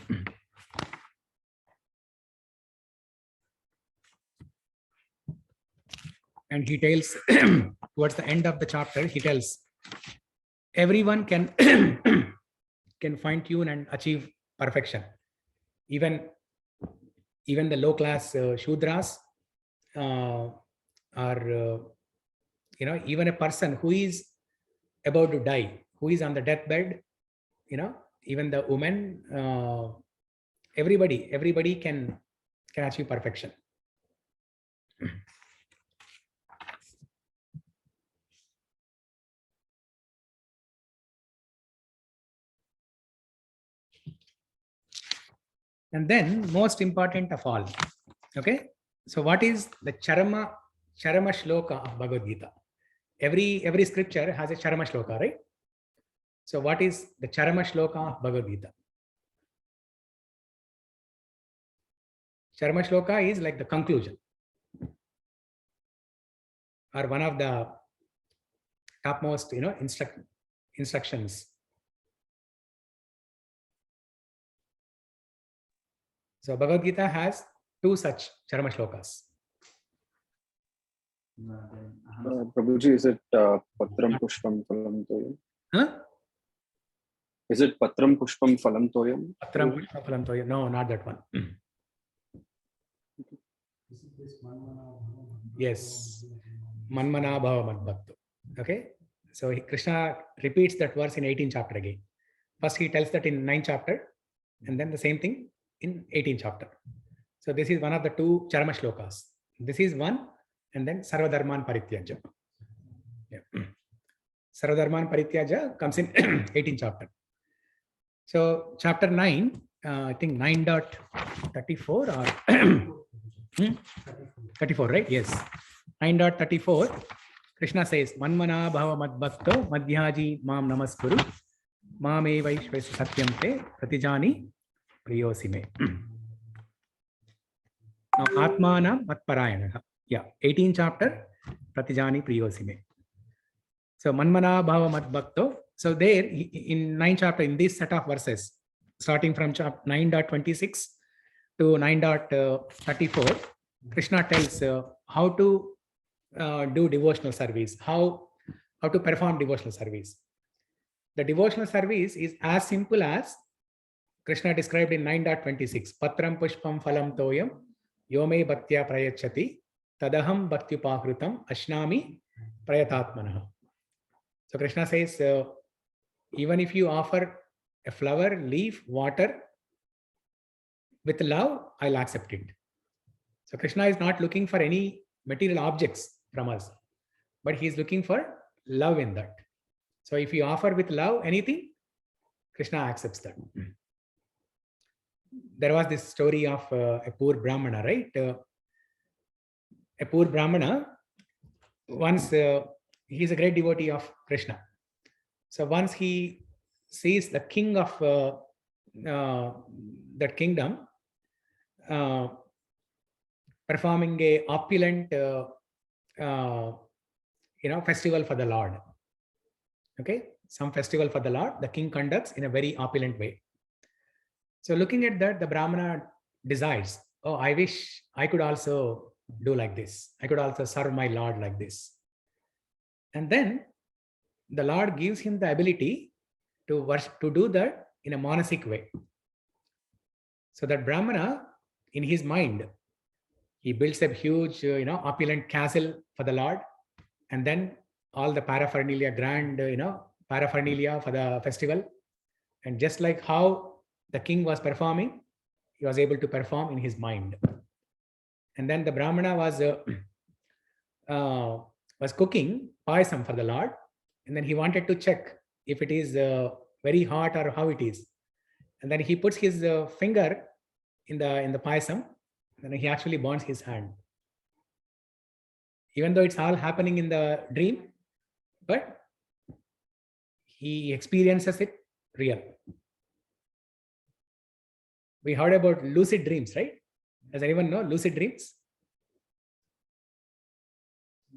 And he tells towards the end of the chapter, he tells everyone can can fine tune and achieve perfection. Even even the low class Shudras, or even a person who is about to die, who is on the deathbed, even the woman, everybody can achieve perfection. And then most important of all, okay, so what is the charama shloka of Bhagavad Gita? Every scripture has a charama shloka, right? So what is the charama shloka of Bhagavad Gita? Charama shloka is like the conclusion, or one of the topmost instructions. So Bhagavad Gita has 2 such charama shlokas. Prabhuji, is it Patram Pushpam Phalam Toyam? Huh? Is it Patram Pushpam Phalam Toyam? Patram Pushpam Phalam Toyam. No, not that one. Yes. Manmana Bhava Madbhakto. Okay. So Krishna repeats that verse in 18th chapter again. First he tells that in 9th chapter, and then the same thing in 18th chapter. So this is one of the 2 charama shlokas. This is one, and then Sarvadharman Parityaja. Yeah. Sarvadharman Parityaja comes in 18th chapter. So chapter 9, I think 9.34 or 34, right? Yes. 9.34, Krishna says, Manmana Bhava Madbhakto Madhyaji Mam Namaskuru Mame Vaishvesi Satyam Te Pratijani Priyosime. Now, Atmana Matparayana. Yeah, 18th chapter, Pratijani Priyosime. So, Manmana Bhava Madbhakto. So, there in 9th chapter, in this set of verses, starting from chapter 9.26 to 9.34, Krishna tells how to do devotional service, how to perform devotional service. The devotional service is as simple as Krishna described in 9.26. Patram Pushpam Phalam Toyam Yome Bhaktya Prayachati Tadaham Bhaktyupakrutam Ashnami Prayatatmanaha. So Krishna says, even if you offer a flower, leaf, water with love, I'll accept it. So Krishna is not looking for any material objects from us, but he is looking for love in that. So if you offer with love anything, Krishna accepts that. There was this story of a poor Brahmana, right? A poor Brahmana, once he is a great devotee of Krishna. So once he sees the king of that kingdom performing a opulent festival for the Lord. Okay, some festival for the Lord, the king conducts in a very opulent way. So looking at that, the Brahmana desires, oh, I wish I could also do like this. I could also serve my Lord like this. And then the Lord gives him the ability to worship, to do that in a monastic way. So that Brahmana, in his mind, he builds a huge, opulent castle for the Lord, and then all the paraphernalia, grand, paraphernalia for the festival. And just like how the king was performing, he was able to perform in his mind. And then the Brahmana was cooking payasam for the Lord, and then he wanted to check if it is very hot or how it is. And then he puts his finger in the payasam, and he actually burns his hand. Even though it's all happening in the dream, but he experiences it real. We heard about lucid dreams, right? Does anyone know lucid dreams?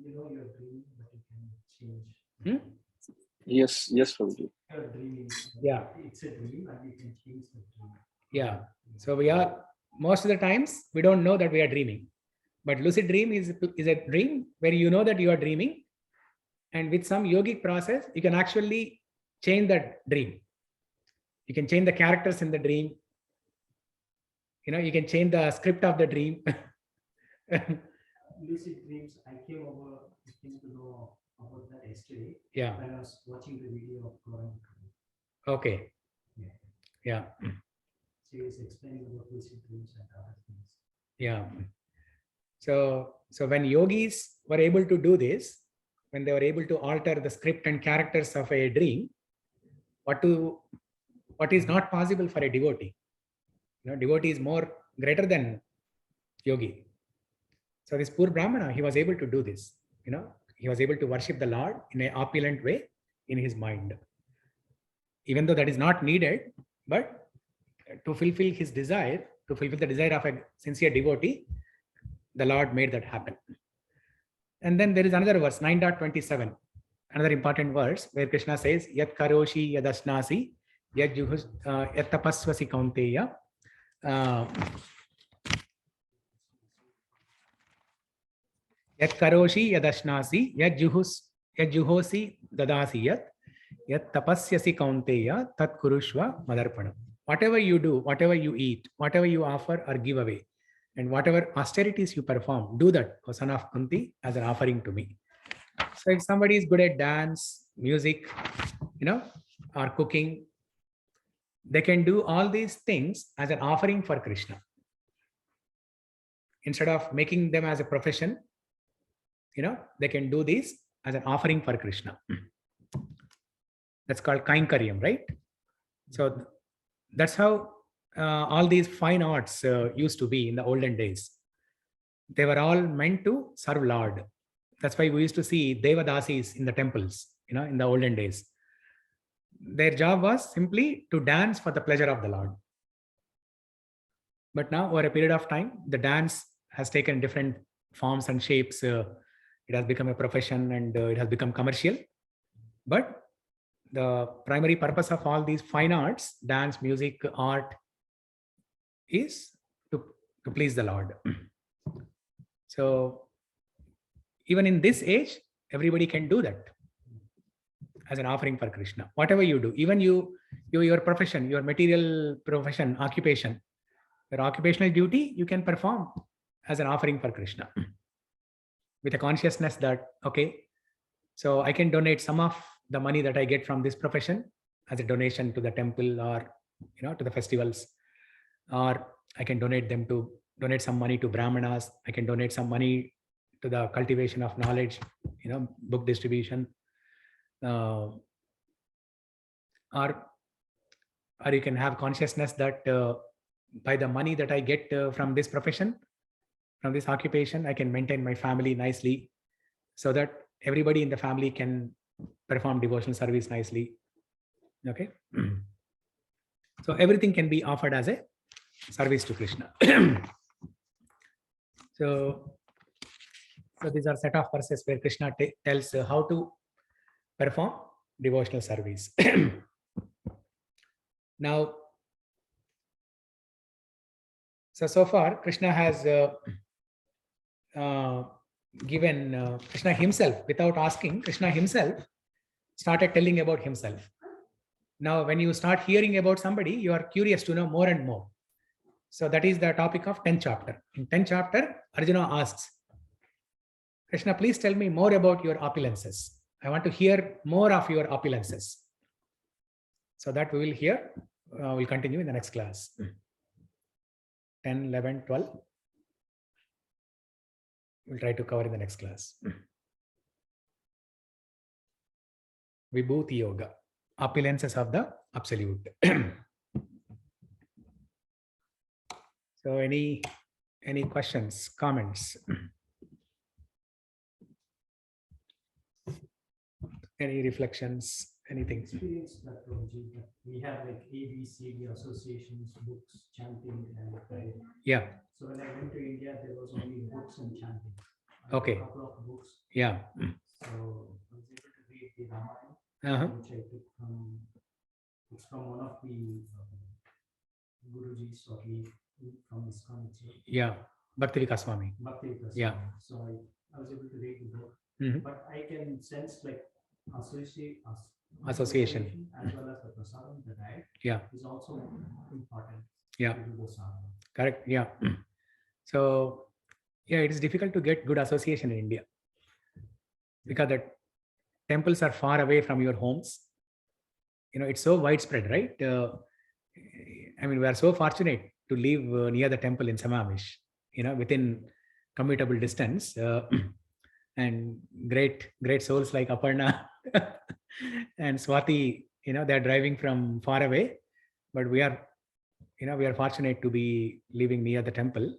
You know your dream, but you can change. Yes, Prabhuji. Your dream, Yeah. It's a dream and you can change the dream. Yeah. So most of the times we don't know that we are dreaming. But lucid dream is a dream where you know that you are dreaming. And with some yogic process, you can actually change that dream. You can change the characters in the dream. You can change the script of the dream. Lucid dreams, I came to know about that yesterday. Yeah. When I was watching the video of Bhagavad Gita. Okay. Yeah. So he was explaining about lucid dreams and other things. Yeah. So when yogis were able to do this, when they were able to alter the script and characters of a dream, what is not possible for a devotee? Devotee is more greater than yogi. So this poor Brahmana, he was able to do this. He was able to worship the Lord in an opulent way in his mind. Even though that is not needed, but to fulfill his desire, to fulfill the desire of a sincere devotee, the Lord made that happen. And then there is another verse, 9.27, another important verse where Krishna says, Yat karoshi yadasnasi, yat tapasvasi kaunteya. Yat karoshi yadasnasi, yat juhosi dadasi yat tapasyasi kaunteya, tat kurushva madarpanam. Whatever you do, whatever you eat, whatever you offer or give away, and whatever austerities you perform, do that, O son of Kunti, as an offering to me. So if somebody is good at dance, music, or cooking, they can do all these things as an offering for Krishna. Instead of making them as a profession, they can do this as an offering for Krishna. That's called Kainkaryam, right? So that's how all these fine arts used to be in the olden days. They were all meant to serve Lord. That's why we used to see Devadasis in the temples, in the olden days. Their job was simply to dance for the pleasure of the Lord. But now, over a period of time, the dance has taken different forms and shapes. It has become a profession and it has become commercial. But the primary purpose of all these fine arts, dance, music, art, is to please the Lord. So even in this age, everybody can do that as an offering for Krishna. Whatever you do, even your profession, your material profession, occupation, your occupational duty, you can perform as an offering for Krishna with a consciousness that, okay, so I can donate some of the money that I get from this profession as a donation to the temple or to the festivals, or I can donate some money to Brahmanas. I can donate some money to the cultivation of knowledge, book distribution, or you can have consciousness that by the money that I get from this profession, from this occupation, I can maintain my family nicely, so that everybody in the family can perform devotional service nicely. Okay. So everything can be offered as a service to Krishna. So these are set of verses where Krishna tells how to perform devotional service. Now, so far Krishna has given Krishna himself, without asking, Krishna himself started telling about himself. Now, when you start hearing about somebody, you are curious to know more and more. So that is the topic of 10th chapter. In 10th chapter, Arjuna asks, Krishna, please tell me more about your opulences. I want to hear more of your opulences. So that we will hear. We'll continue in the next class. 10, 11, 12. We'll try to cover in the next class. Vibhuti Yoga, opulences of the Absolute. So any questions, comments? Any reflections, anything? Experience that, Prabhuji, that we have like ABCD associations, books, chanting, and yeah. So when I went to India, there was only books and chanting. Okay. A couple of books. Yeah. So I was able to read the Ramayana, which I took from one of the Gurujis or from ISKCON. Yeah. Bhakti Vikas Swami. Bhakti Vikas. Yeah. So I was able to read the book, but I can sense like association as well as the prasadam, the diet, yeah, is also important. Yeah. to do the sadhana. Correct. Yeah. So, yeah, it is difficult to get good association in India because the temples are far away from your homes. It's so widespread, right? I mean, we are so fortunate to live near the temple in Samamish, within commutable distance. And great souls like Aparna and Swati, they are driving from far away, but we are fortunate to be living near the temple.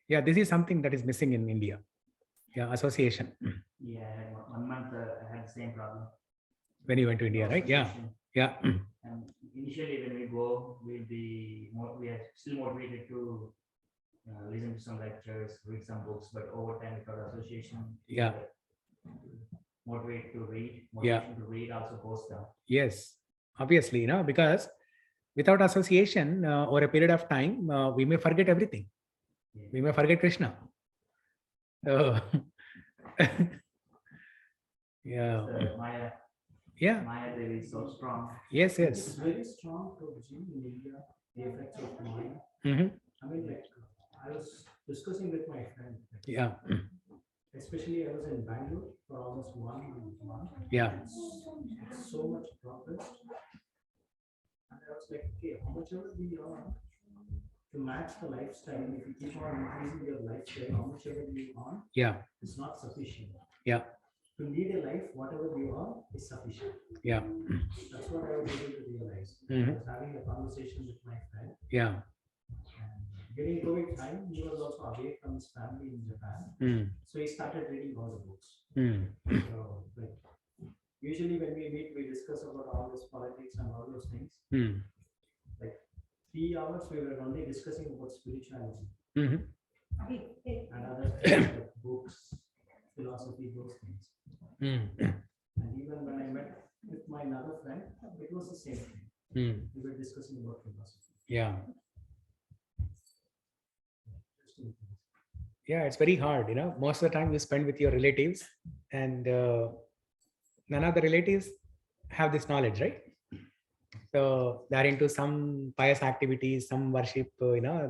Yeah, this is something that is missing in India. Yeah, association. Yeah, one month I had the same problem. When you went to India, right? Yeah, yeah. And initially, when we go, we are still motivated to listen to some lectures, read some books, but over time, without association, Yeah. Motivation to read also goes down. Yes, obviously, because without association over a period of time, we may forget everything. Yeah. We may forget Krishna. So, yeah. Maya. Yeah. Maya Devi is so strong. Yes, yes. It's very strong in India, the effects of Maya. Mm-hmm. I mean, like, I was discussing with my friend. Yeah. Especially I was in Bangalore for almost 1 month. Yeah. It's so much progress. And I was like, okay, how much ever we are to match the lifestyle, if you keep on increasing your lifestyle, how much ever you are, Yeah. it's not sufficient. Yeah. To lead a life, whatever you are is sufficient. Yeah. That's what I was able to realize. Mm-hmm. I was having a conversation with my friend. Yeah. And during COVID time, he was also away from his family in Japan. Mm. So he started reading all the books. Mm. So, like, usually when we meet, we discuss about all this politics and all those things. Mm. Like 3 hours, we were only discussing about spirituality. Mm-hmm. And other things like books, philosophy, those things. Mm. And even when I met with my another friend, it was the same thing. Mm. We were discussing about philosophy. Yeah. Yeah, it's very hard, most of the time you spend with your relatives, and none of the relatives have this knowledge, right? So they're into some pious activities, some worship,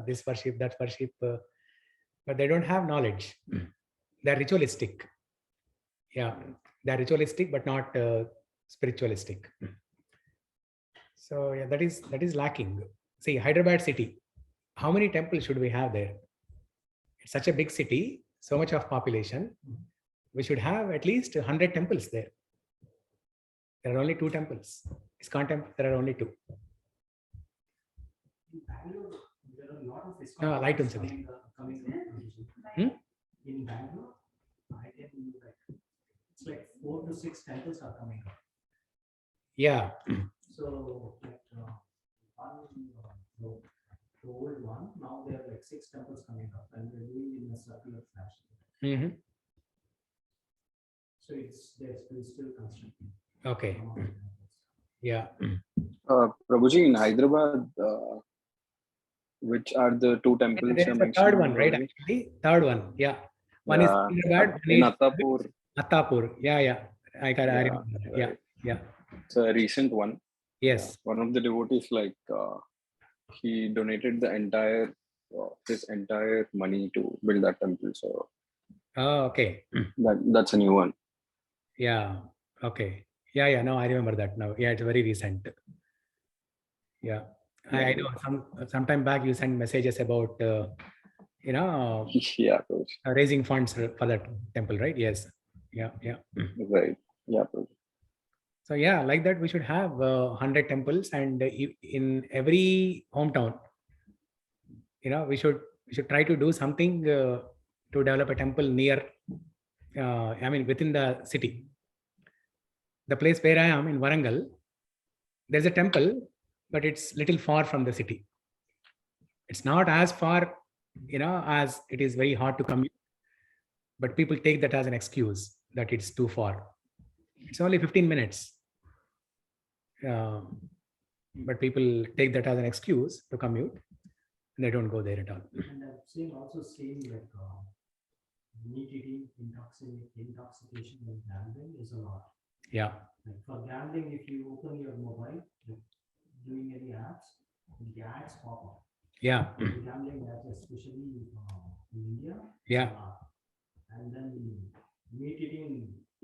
this worship, that worship, but they don't have knowledge. They're ritualistic. Yeah, they're ritualistic, but not spiritualistic. So yeah, that is lacking. See, Hyderabad city, how many temples should we have there? It's such a big city, so much of population. We should have at least 100 temples there. There are only 2 temples. ISKCON temple, there are only 2. In Bangalore, there are a lot of ISKCON No, light temples on coming in Bangalore, I can it's like 4 to 6 temples are coming up. Yeah. So like the old one, now there are like 6 temples coming up, and they're doing in a circular fashion. Mm-hmm. So it's still constructing. Okay. Yeah. Prabhuji, in Hyderabad, which are the 2 temples There is a third one, right? Actually, third one. Yeah. One is Hyderabad. In Attapur. Attapur. Yeah. I remember. Yeah. Right. Yeah. It's a recent one. Yes. One of the devotees, he donated the entire his entire money to build that temple. So Okay. that's a new one. Yeah. Okay. Yeah. No, I remember that now. Yeah, it's very recent. Yeah. I know sometime back you sent messages about Yeah, raising funds for that temple, right? Yes. Yeah. right. Yeah. So yeah, like that we should have 100 temples, and in every hometown, we should try to do something to develop a temple near, within the city. The place where I am in Warangal, there's a temple, but it's little far from the city. It's not as far, as it is very hard to commute, but people take that as an excuse that it's too far. It's only 15 minutes. But people take that as an excuse to commute, and they don't go there at all. And I've also seen like meat eating, intoxication, and gambling is a lot. Yeah. Like for gambling, if you open your mobile, like doing any apps, the ads pop up. Yeah. Gambling, that's especially in India. Yeah. And then meat eating